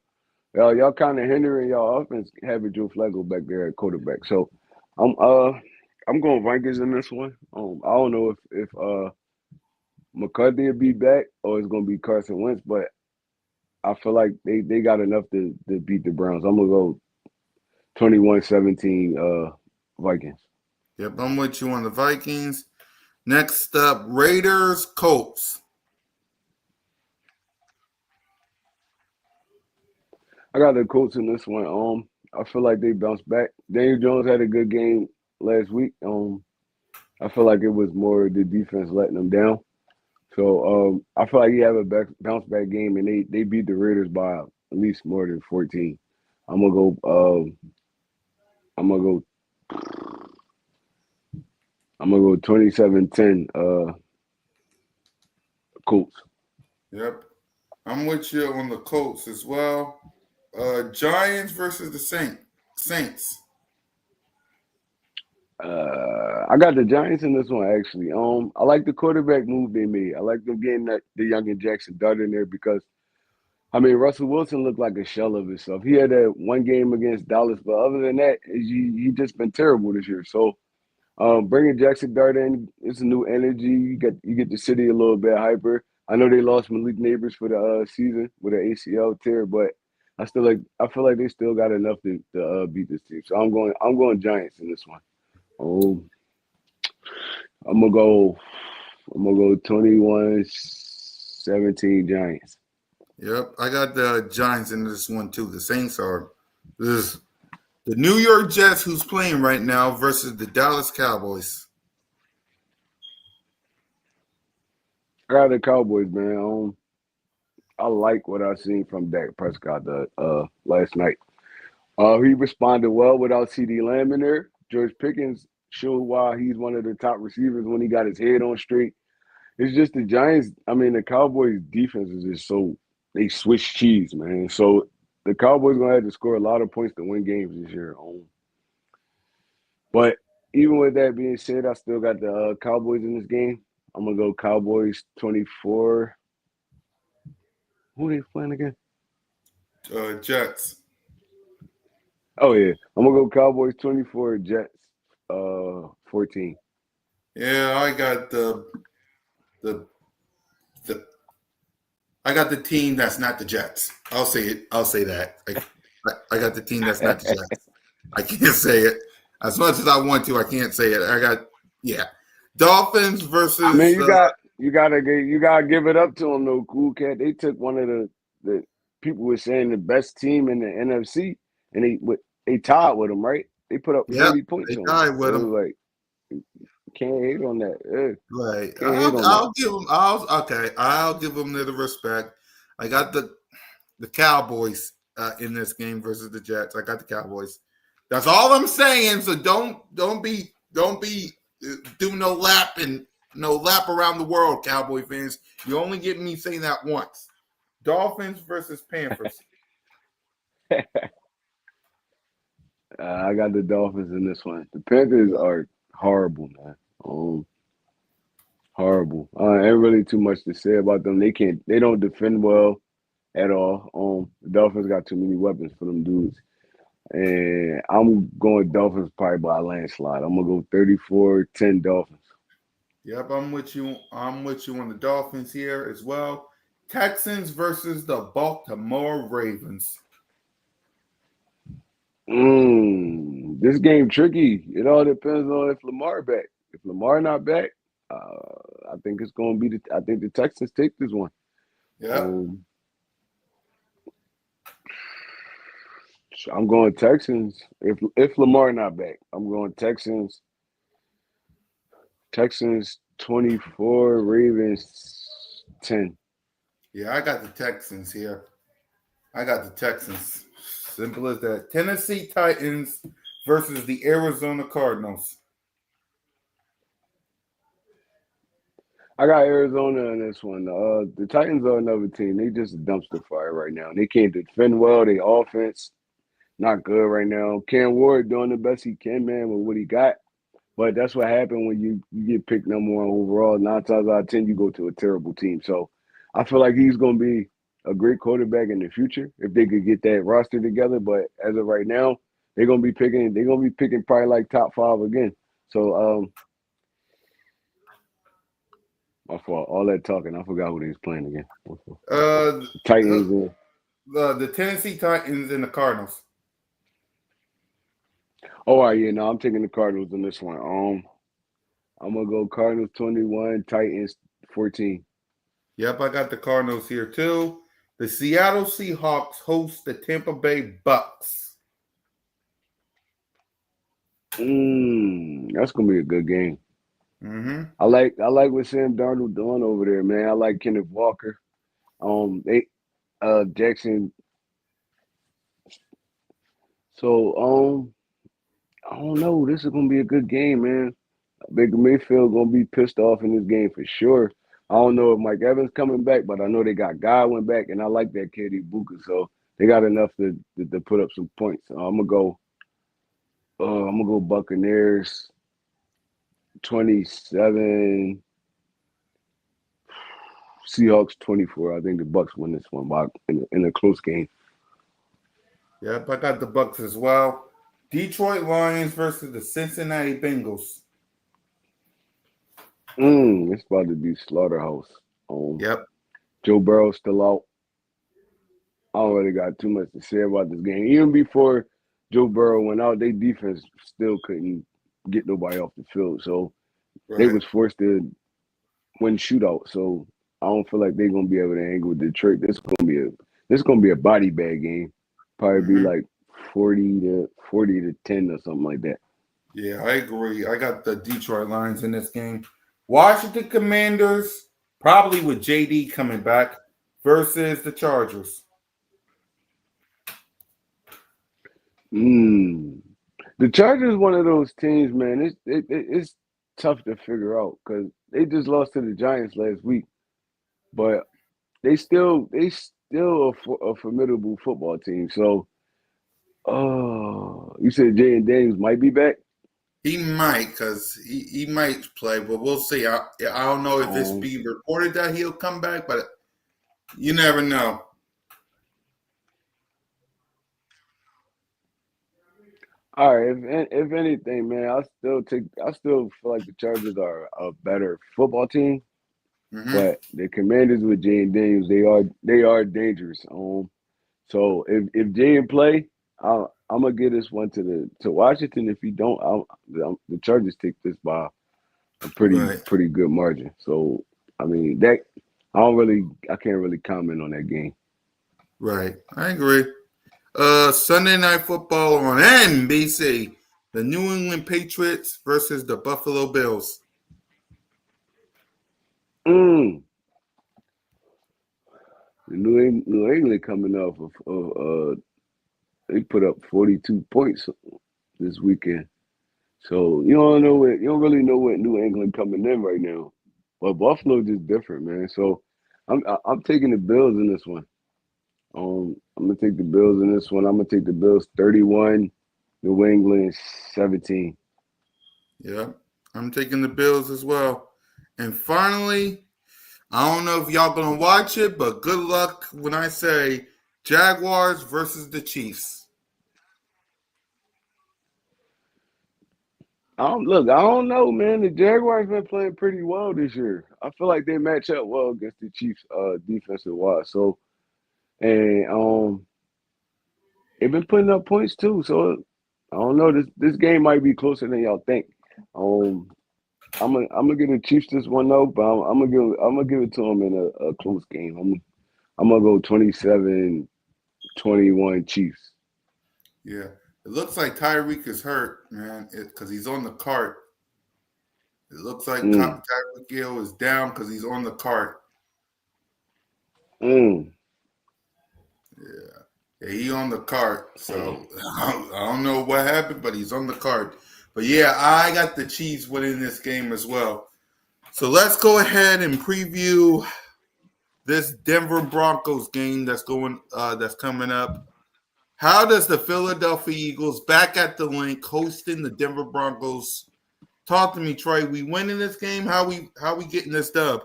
y'all kind of hindering y'all offense having Joe Flacco back there at quarterback. So I'm going Vikings in this one. I don't know if McCarthy will be back or it's gonna be Carson Wentz, but I feel like they got enough to beat the Browns. I'm gonna go 21-17 Vikings. Yep, I'm with you on the Vikings. Next up, Raiders Colts. I got the Colts in this one. I feel like they bounced back. Daniel Jones had a good game last week. I feel like it was more the defense letting them down. So I feel like he have a bounce back game, and they beat the Raiders by at least more than 14. I'm gonna go 27-10 Colts. Yep, I'm with you on the Colts as well. Giants versus the Saints. I got the Giants in this one actually. I like the quarterback move they made. I like them getting the young Jackson Dart in there because I mean Russell Wilson looked like a shell of himself. He had that one game against Dallas, but other than that, he just been terrible this year. So bringing Jackson Dart in, it's a new energy. You get the city a little bit hyper. I know they lost Malik Neighbors for the season with an ACL tear, but I feel like they still got enough to beat this team. So I'm going Giants in this one. Um, I'm gonna go 21-17 Giants. Yep, I got the Giants in this one too. The Saints are this the New York Jets who's playing right now versus the Dallas Cowboys. I got the Cowboys, man. I like what I seen from Dak Prescott last night. He responded well without CD Lamb in there. George Pickens showed why he's one of the top receivers when he got his head on straight. It's just the Giants. I mean, the Cowboys' defense is just they switch cheese, man. So the Cowboys gonna have to score a lot of points to win games this year. But even with that being said, I still got the Cowboys in this game. I'm gonna go Cowboys 24. Who they playing again? Jets. Oh yeah, I'm gonna go Cowboys 24, Jets 14. Yeah, I got the I got the team that's not the Jets. I'll say it. I'll say that. I got the team that's not the Jets. I can't say it as much as I want to. I can't say it. I got Dolphins versus. I mean, you gotta give it up to them though, Cool Cat. They took one of the people were saying the best team in the NFC, and they tied with them, right? They put up 40 points they on them. tied with So them. like, can't hate on that. Yeah, Right. can't hate on I'll that. give them. I'll give them the respect. I got the Cowboys in this game versus the Jets. I got the Cowboys. That's all I'm saying. So don't be do no lap around the world, Cowboy fans. You only get me saying that once. Dolphins versus Panthers. I got the Dolphins in this one. The Panthers are horrible, man. Horrible. Ain't really too much to say about them. They don't defend well at all. The Dolphins got too many weapons for them dudes. And I'm going Dolphins probably by a landslide. I'm gonna go 34-10 Dolphins. Yep, I'm with you. I'm with you on the Dolphins here as well. Texans versus the Baltimore Ravens. This game tricky. It all depends on if Lamar back. If Lamar not back, I think it's gonna be I think the Texans take this one. Yeah. I'm going Texans. If Lamar not back, I'm going Texans. Texans 24, Ravens 10. Yeah, I got the Texans here. I got the Texans. Simple as that. Tennessee Titans versus the Arizona Cardinals. I got Arizona in this one. The Titans are another team. They just a dumpster fire right now. They can't defend well. Their offense not good right now. Cam Ward doing the best he can, man, with what he got. But that's what happened when you get picked number one overall. 9 times out of 10, you go to a terrible team. So I feel like he's going to be a great quarterback in the future if they could get that roster together. But as of right now, they're going to be picking probably like top 5 again. So my fault. All that talking, I forgot who they was playing again. Titans. The Tennessee Titans and the Cardinals. Oh, all right, yeah, no, I'm taking the Cardinals in this one. I'm gonna go Cardinals 21, Titans 14. Yep, I got the Cardinals here too. The Seattle Seahawks host the Tampa Bay Bucks. That's gonna be a good game. Mm-hmm. I like what Sam Darnold doing over there, man. I like Kenneth Walker. Jackson. So I don't know. This is gonna be a good game, man. Baker Mayfield gonna be pissed off in this game for sure. I don't know if Mike Evans coming back, but I know they got Godwin back, and I like that kid Ibuka, so they got enough to put up some points. I'm gonna go Buccaneers 27, Seahawks 24. I think the Bucks win this one in a close game. Yep, I got the Bucks as well. Detroit Lions versus the Cincinnati Bengals. It's about to be slaughterhouse. Yep. Joe Burrow still out. don't really got too much to say about this game. Even before Joe Burrow went out, their defense still couldn't get nobody off the field. So they Right. was forced to win shootout. So I don't feel like they're gonna be able to hang with Detroit. This gonna be a body bag game. Probably be Hmm. like 40 to 10 or something like that. Yeah, I agree. I got the Detroit Lions in this game. Washington Commanders, probably with JD coming back, versus the Chargers. Mm. The Chargers one of those teams, man. It's tough to figure out because they just lost to the Giants last week, but they still a formidable football team. So, oh, you said Jay and Daniels might be back. He might, because he might play, but we'll see. I don't know if it's Um, being reported that he'll come back, but you never know. all right. If anything, man, I still feel like the Chargers are a better football team, Hmm. but the Commanders with Jay and Daniels, they are dangerous. So if Jay play, I'm gonna give this one to Washington. If he don't, the Chargers take this by a pretty Right, pretty good margin. So I mean I can't really comment on that game. right. I agree. Sunday Night Football on NBC. The New England Patriots versus the Buffalo Bills. Mm. The New England coming off of they put up 42 points this weekend. So you don't really know what New England coming in right now. But Buffalo just different, man. So I'm taking the Bills in this one. I'm gonna take the Bills in this one. I'm gonna take the Bills 31, New England 17. Yeah, I'm taking the Bills as well. And finally, I don't know if y'all gonna watch it, but good luck when I say Jaguars versus the Chiefs. I don't know, man. The Jaguars been playing pretty well this year. I feel like they match up well against the Chiefs defensive wise. So and they've been putting up points too. So I don't know. This game might be closer than y'all think. Um I'm gonna give the Chiefs this one though, but I'm gonna give it to them in a close game. I'm gonna go 27-21 Chiefs. Yeah, it looks like Tyreek is hurt, man, because he's on the cart. It looks like Mm, Tyreek Hill is down because he's on the cart. mm. Yeah, yeah, he on the cart. So I don't know what happened, but he's on the cart. But yeah, I got the Chiefs winning this game as well. So let's go ahead and preview this Denver Broncos game that's coming up. How does the Philadelphia Eagles back at the link hosting the Denver Broncos? Talk to me, Trey. We winning this game? How we getting this dub?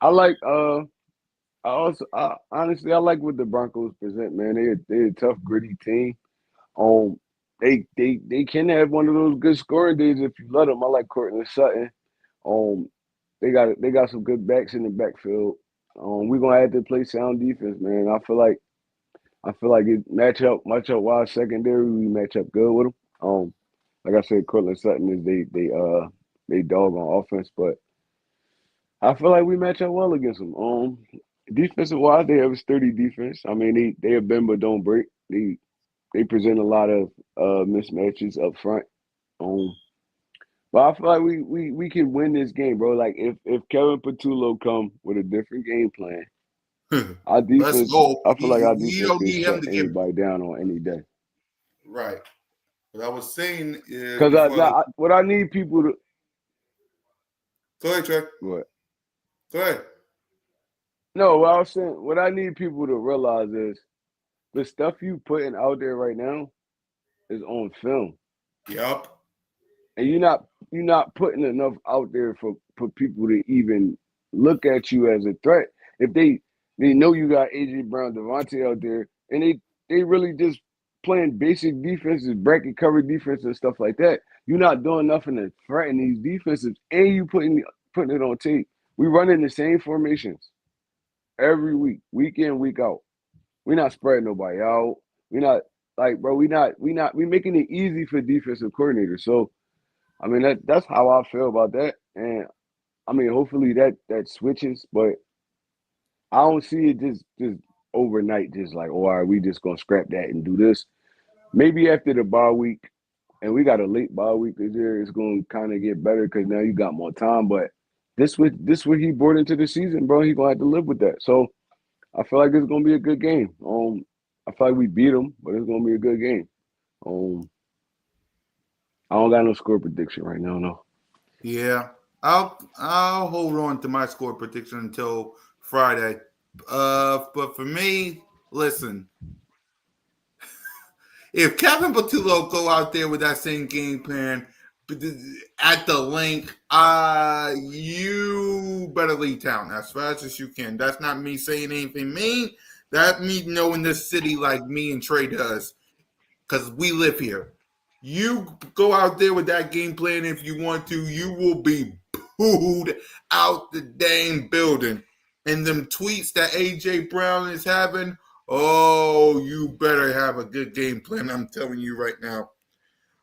I like honestly I like what the Broncos present, man. They're a tough, gritty team. Um, they can have one of those good scoring days if you let them. I like Courtland Sutton. Um, they got some good backs in the backfield. We're gonna have to play sound defense, man. I feel like it match up wise secondary. We match up good with them. Like I said, Courtland Sutton is they dog on offense, but I feel like we match up well against them. Defensive wise, they have a sturdy defense. I mean, they have bend but don't break. They present a lot of mismatches up front. Um, but I feel like we can win this game, bro. Like if Kevin Patullo come with a different game plan, our Let's defense, go. I feel like our We defense don't can need him shut to give anybody down on any day. right. What I was saying is Because before I let what I need people to go ahead, Trey. what Go ahead. no, what I was saying, what I need people to realize is the stuff you putting out there right now is on film. Yup. And you're not putting enough out there for people to even look at you as a threat. If they know you got AJ Brown, Devontae out there, and they really just playing basic defenses, bracket cover defense and stuff like that. You're not doing nothing to threaten these defenses, and you putting it on tape. We running the same formations. every week in, week out. We're not spreading nobody out. We're not like, bro. We making it easy for defensive coordinators. So I mean that's how I feel about that. And I mean, hopefully that switches, but I don't see it just overnight. Just like, oh, all right, we just gonna scrap that and do this. Maybe after the bye week, and we got a late bye week this year, it's gonna kind of get better because now you got more time. But this what he brought into the season, bro. He gonna have to live with that. So I feel like it's gonna be a good game. I feel like we beat them, but it's gonna be a good game. Um, I don't got no score prediction right now, no. Yeah, I'll hold on to my score prediction until Friday. But for me, listen, if Kevin Patullo go out there with that same game plan at the link, you better leave town as fast as you can. That's not me saying anything mean. That me knowing this city like me and Trey does, because we live here. You go out there with that game plan if you want to, you will be booed out the dang building. And them tweets that AJ Brown is having, oh, you better have a good game plan. I'm telling you right now.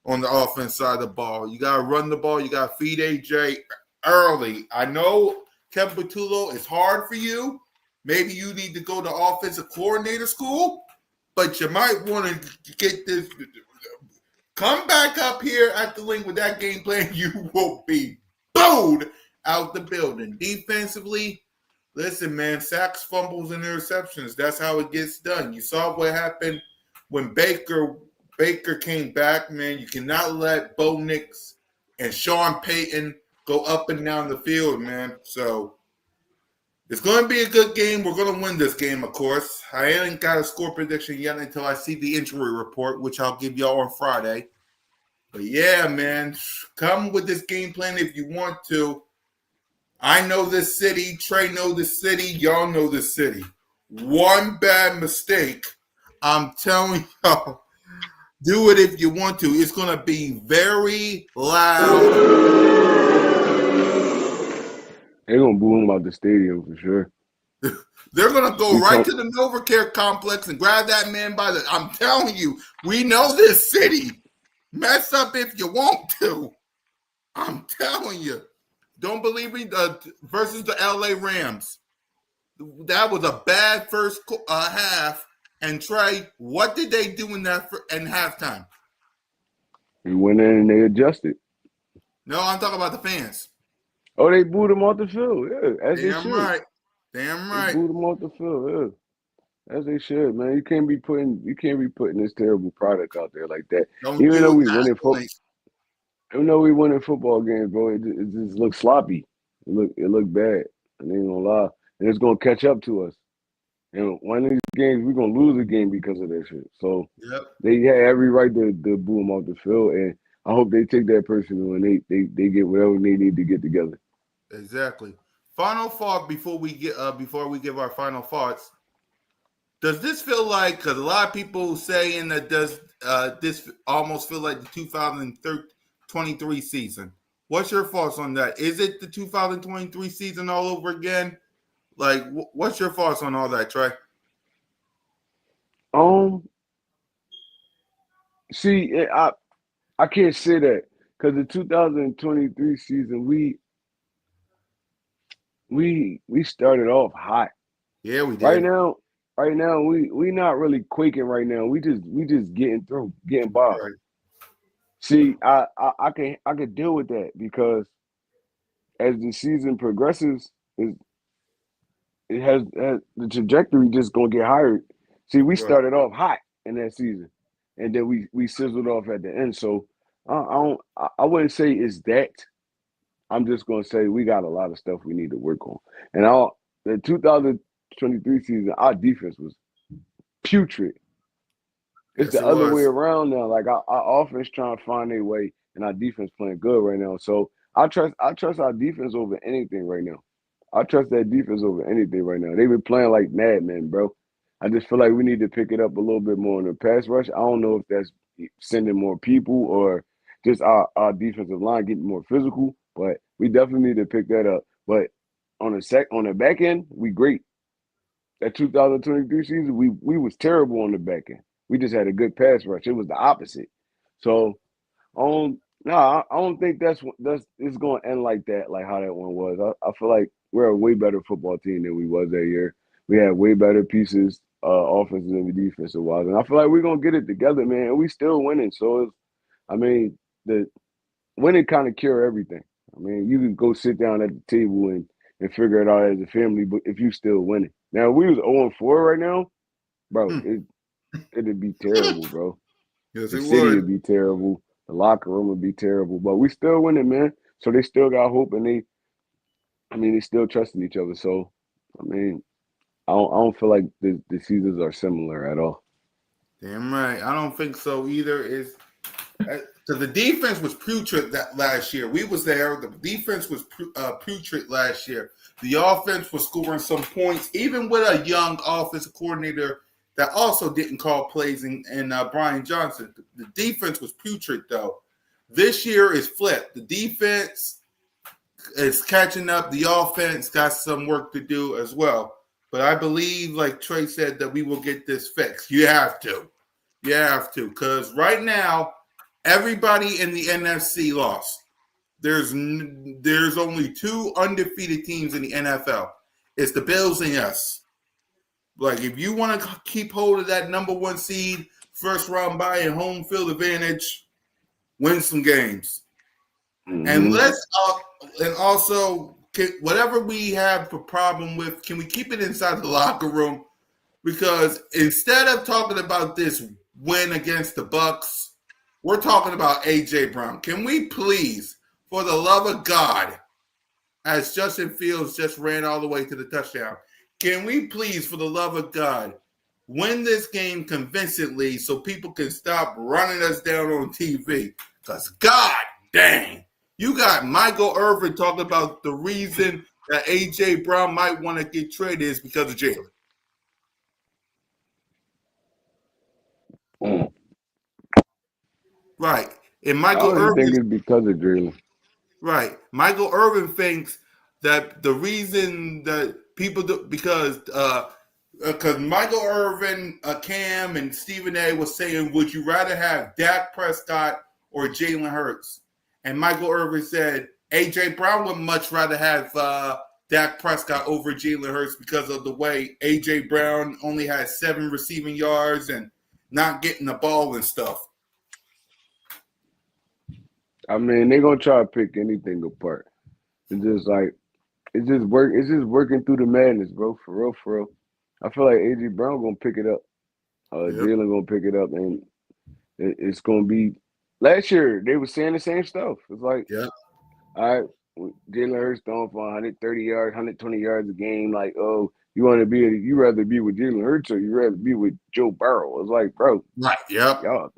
On the offense side of the ball, you got to run the ball. You got to feed AJ early. I know Kevin Patullo is hard for you. Maybe you need to go to offensive coordinator school, but you might want to get this. Come back up here at the link with that game plan. You will be booed out the building. Defensively, listen, man, sacks, fumbles, and interceptions. That's how it gets done. You saw what happened when Baker came back, man. You cannot let Bo Nix and Sean Payton go up and down the field, man. So it's going to be a good game. We're going to win this game, of course. I ain't got a score prediction yet until I see the injury report, which I'll give y'all on Friday. But yeah, man, come with this game plan if you want to. I know this city. Trey know this city. Y'all know this city. One bad mistake, I'm telling y'all, do it if you want to. It's going to be very loud. They're gonna boo him out the stadium for sure. They're going to go right to the NovaCare complex and grab that man by the. I'm telling you, we know this city. Mess up if you want to. I'm telling you. Don't believe me? Versus the LA Rams. That was a bad first half. And Trey, what did they do in halftime? He went in and they adjusted. No, I'm talking about the fans. Oh, they booed him off the field. Yeah, as they should. Right. Damn right. They booed him off the field. Yeah, as they should, man. You can't be putting this terrible product out there like that. Even though we winning football games, bro, it just looks sloppy. It look bad. I ain't gonna lie, and it's gonna catch up to us. And one of these games, we're gonna lose a game because of that shit. So they had every right to boo him off the field, and I hope they take that personal and they get whatever they need to get together. Exactly. Final thought before we give our final thoughts. Does this feel like? Because a lot of people saying that does this almost feel like the 2023 season? What's your thoughts on that? Is it the 2023 season all over again? Like, what's your thoughts on all that, Trey? See, I can't say that because the 2023 season we started off hot. Yeah, we did. Right now we not really quaking right now. We just getting by. Right. See, I can deal with that because as the season progresses, it has the trajectory just gonna get higher. See, we started off hot in that season, and then we sizzled off at the end. So I wouldn't say it's that. I'm just gonna say we got a lot of stuff we need to work on. And the 2023 season, our defense was putrid. It's the other way around now. Like our offense trying to find their way, and our defense playing good right now. So I trust our defense over anything right now. I trust that defense over anything right now. They've been playing like madmen, bro. I just feel like we need to pick it up a little bit more in the pass rush. I don't know if that's sending more people or just our defensive line getting more physical, but we definitely need to pick that up. But on the back end, we great. that 2023 season, we was terrible on the back end. We just had a good pass rush. It was the opposite. So I don't think that's it's going to end like that, like how that one was. I feel like we're a way better football team than we was that year. We had way better pieces, offensive and defensive wise, and I feel like we're gonna get it together, man. And we still winning. So I mean, the winning kind of cure everything. I mean, you can go sit down at the table and figure it out as a family, but if you still winning. Now, if we was 0-4 right now, bro, it'd be terrible, bro. Yes, The it city would would. be terrible. The locker room would be terrible. But we still winning, man. So they still got hope, and they still trusting each other. So, I mean, I don't feel like the seasons are similar at all. Damn right. I don't think so either. Is because the defense was putrid that last year. We was there. The defense was putrid last year. The offense was scoring some points, even with a young offensive coordinator that also didn't call plays in Brian Johnson. The defense was putrid, though. This year is flipped. The defense is catching up. The offense got some work to do as well. But I believe, like Trey said, that we will get this fixed. You have to. You have to. Because right now, everybody in the NFC lost. There's only two undefeated teams in the NFL. It's the Bills and us. Like, if you want to keep hold of that number one seed, first round bye and home field advantage, win some games. And also, whatever we have a problem with, can we keep it inside the locker room? Because instead of talking about this win against the Bucks, we're talking about A.J. Brown. Can we please, for the love of God, as Justin Fields just ran all the way to the touchdown, can we please, for the love of God, win this game convincingly so people can stop running us down on TV? Because God dang, you got Michael Irvin talking about the reason that A.J. Brown might want to get traded is because of Jalen. Right. And I Michael don't even Irvin, think it's because of Jalen. right. Michael Irvin thinks that the reason that people do, because Michael Irvin, Cam, and Stephen A. was saying, would you rather have Dak Prescott or Jalen Hurts? And Michael Irvin said, A.J. Brown would much rather have Dak Prescott over Jalen Hurts because of the way A.J. Brown only has 7 receiving yards and not getting the ball and stuff. I mean, they're gonna try to pick anything apart. It's just like it's just working through the madness, bro. For real, for real. I feel like A.J. Brown gonna pick it up. Yep. Jalen gonna pick it up, and it's gonna be. Last year they were saying the same stuff. It's like, Yep. all right, Jalen Hurts throwing for 130 yards, 120 yards a game. Like, oh, you rather be with Jalen Hurts or you rather be with Joe Burrow? It's like, bro, Right. Yep. y'all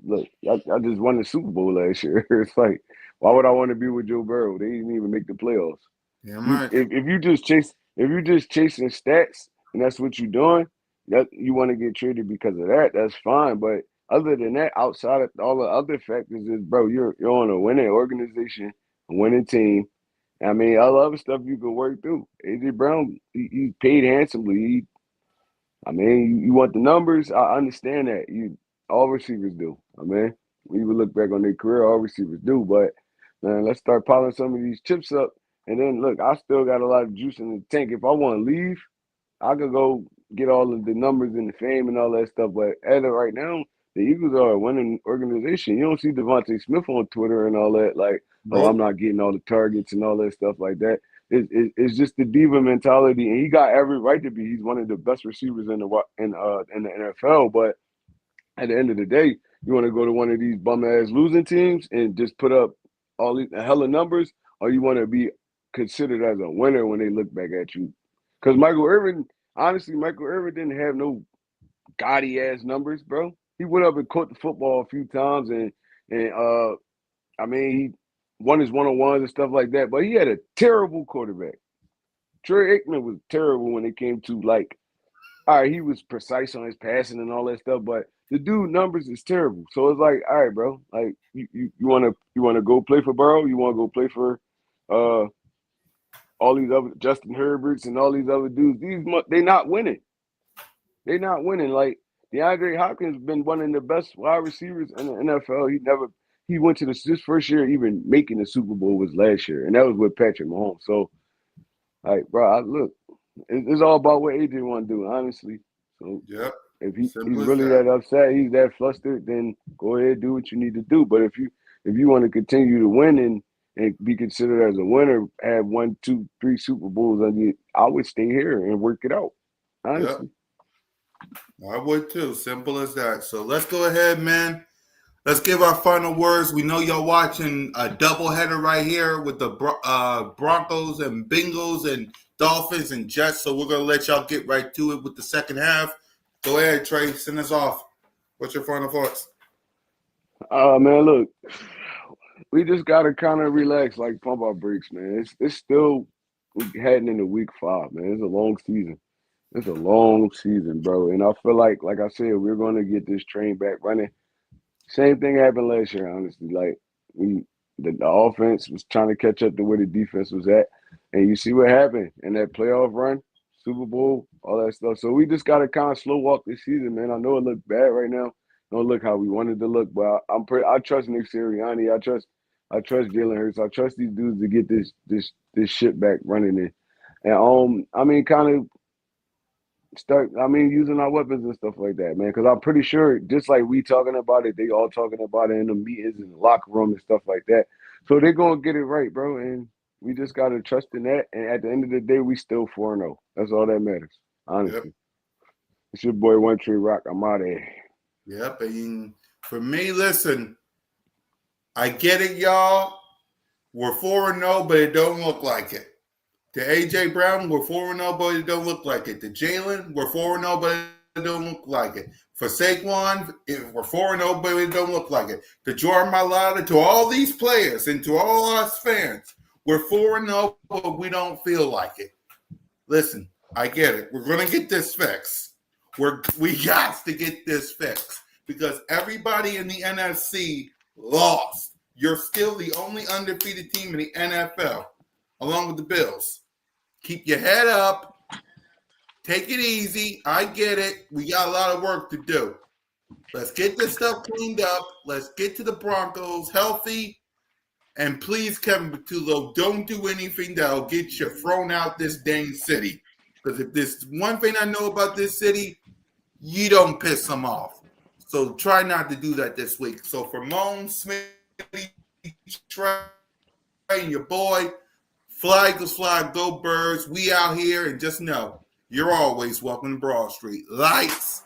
just won the Super Bowl last year. It's like, why would I want to be with Joe Burrow? They didn't even make the playoffs. Damn right. If you just chasing stats and that's what you're doing, that you want to get traded because of that, that's fine. But other than that, outside of all the other factors, is bro, you're on a winning organization, a winning team. I mean, all the other stuff you can work through. AJ Brown, he's paid handsomely. I mean, you want the numbers. I understand that. All receivers do. I mean, when you look back on their career, all receivers do. But man, let's start piling some of these chips up. And then look, I still got a lot of juice in the tank. If I want to leave, I could go get all of the numbers and the fame and all that stuff. But as of right now, the Eagles are a winning organization. You don't see Devontae Smith on Twitter and all that, like, oh, I'm Nope. not getting all the targets and all that stuff like that. It's just the diva mentality, and he got every right to be. He's one of the best receivers in the NFL. But at the end of the day, you want to go to one of these bum ass losing teams and just put up all these hella numbers, or you want to be considered as a winner when they look back at you. Because Michael Irvin didn't have no gaudy ass numbers, bro. He went up and caught the football a few times, and I mean he won his 1-on-ones and stuff like that. But he had a terrible quarterback. Troy Aikman was terrible when it came to like, all right, he was precise on his passing and all that stuff, but the dude numbers is terrible. So it's like, all right, bro, like you wanna go play for Burrow? You wanna go play for all these other Justin Herberts and all these other dudes? They not winning. They're not winning. Like DeAndre Hopkins been one of the best wide receivers in the NFL. He went to his first year even making the Super Bowl was last year, and that was with Patrick Mahomes. So, like, bro, look, it's all about what AJ want to do, honestly. So Yep. if he's Simple as really that. that upset, he's that flustered, then go ahead, do what you need to do. But if you want to continue to win and be considered as a winner, have 1, 2, 3 Super Bowls under you, I would stay here and work it out. Yep. Honestly. I would too. Simple as that. So let's go ahead, man. Let's give our final words. We know y'all watching a doubleheader right here with the Broncos and Bengals and Dolphins and Jets. So we're going to let y'all get right to it with the second half. Go ahead, Trey. Send us off. What's your final thoughts? Man, look, we just gotta kind of relax, like pump our brakes, man. It's still we heading into week 5, man. It's a long season. It's a long season, bro. And I feel like I said, we're gonna get this train back running. Same thing happened last year, honestly. Like the offense was trying to catch up to where the defense was at, and you see what happened in that playoff run, Super Bowl, all that stuff. So we just gotta kind of slow walk this season, man. I know it looked bad right now. Don't look how we wanted to look, but I trust Nick Sirianni. I trust Jalen Hurts. I trust these dudes to get this shit back running I mean, kind of using our weapons and stuff like that, man. Because I'm pretty sure, just like we talking about it, they all talking about it in the meetings in the locker room and stuff like that. So they're gonna get it right, bro. And we just gotta trust in that. And at the end of the day, we still 4-0. That's all that matters, honestly. Yep. It's your boy One Tree Rock. I'm out of here. Yep. And for me, listen, I get it, y'all. We're 4-0, but it don't look like it. To A.J. Brown, we're 4-0, but it don't look like it. To Jalen, we're 4-0, but it don't look like it. For Saquon, we're 4-0, but it don't look like it. To Jordan Mailata, to all these players, and to all us fans, we're 4-0, but we don't feel like it. Listen, I get it. We're going to get this fixed. We got to get this fixed because everybody in the NFC lost. You're still the only undefeated team in the NFL, along with the Bills. Keep your head up. Take it easy. I get it. We got a lot of work to do. Let's get this stuff cleaned up. Let's get to the Broncos healthy. And please, Kevin Patullo, don't do anything that'll get you thrown out this dang city. Because if there's one thing I know about this city, you don't piss them off. So try not to do that this week. So for Moan, Smith, Trey, and your boy, flag is fly, go Birds. We out here, and just know you're always welcome to Broad Street. Lights.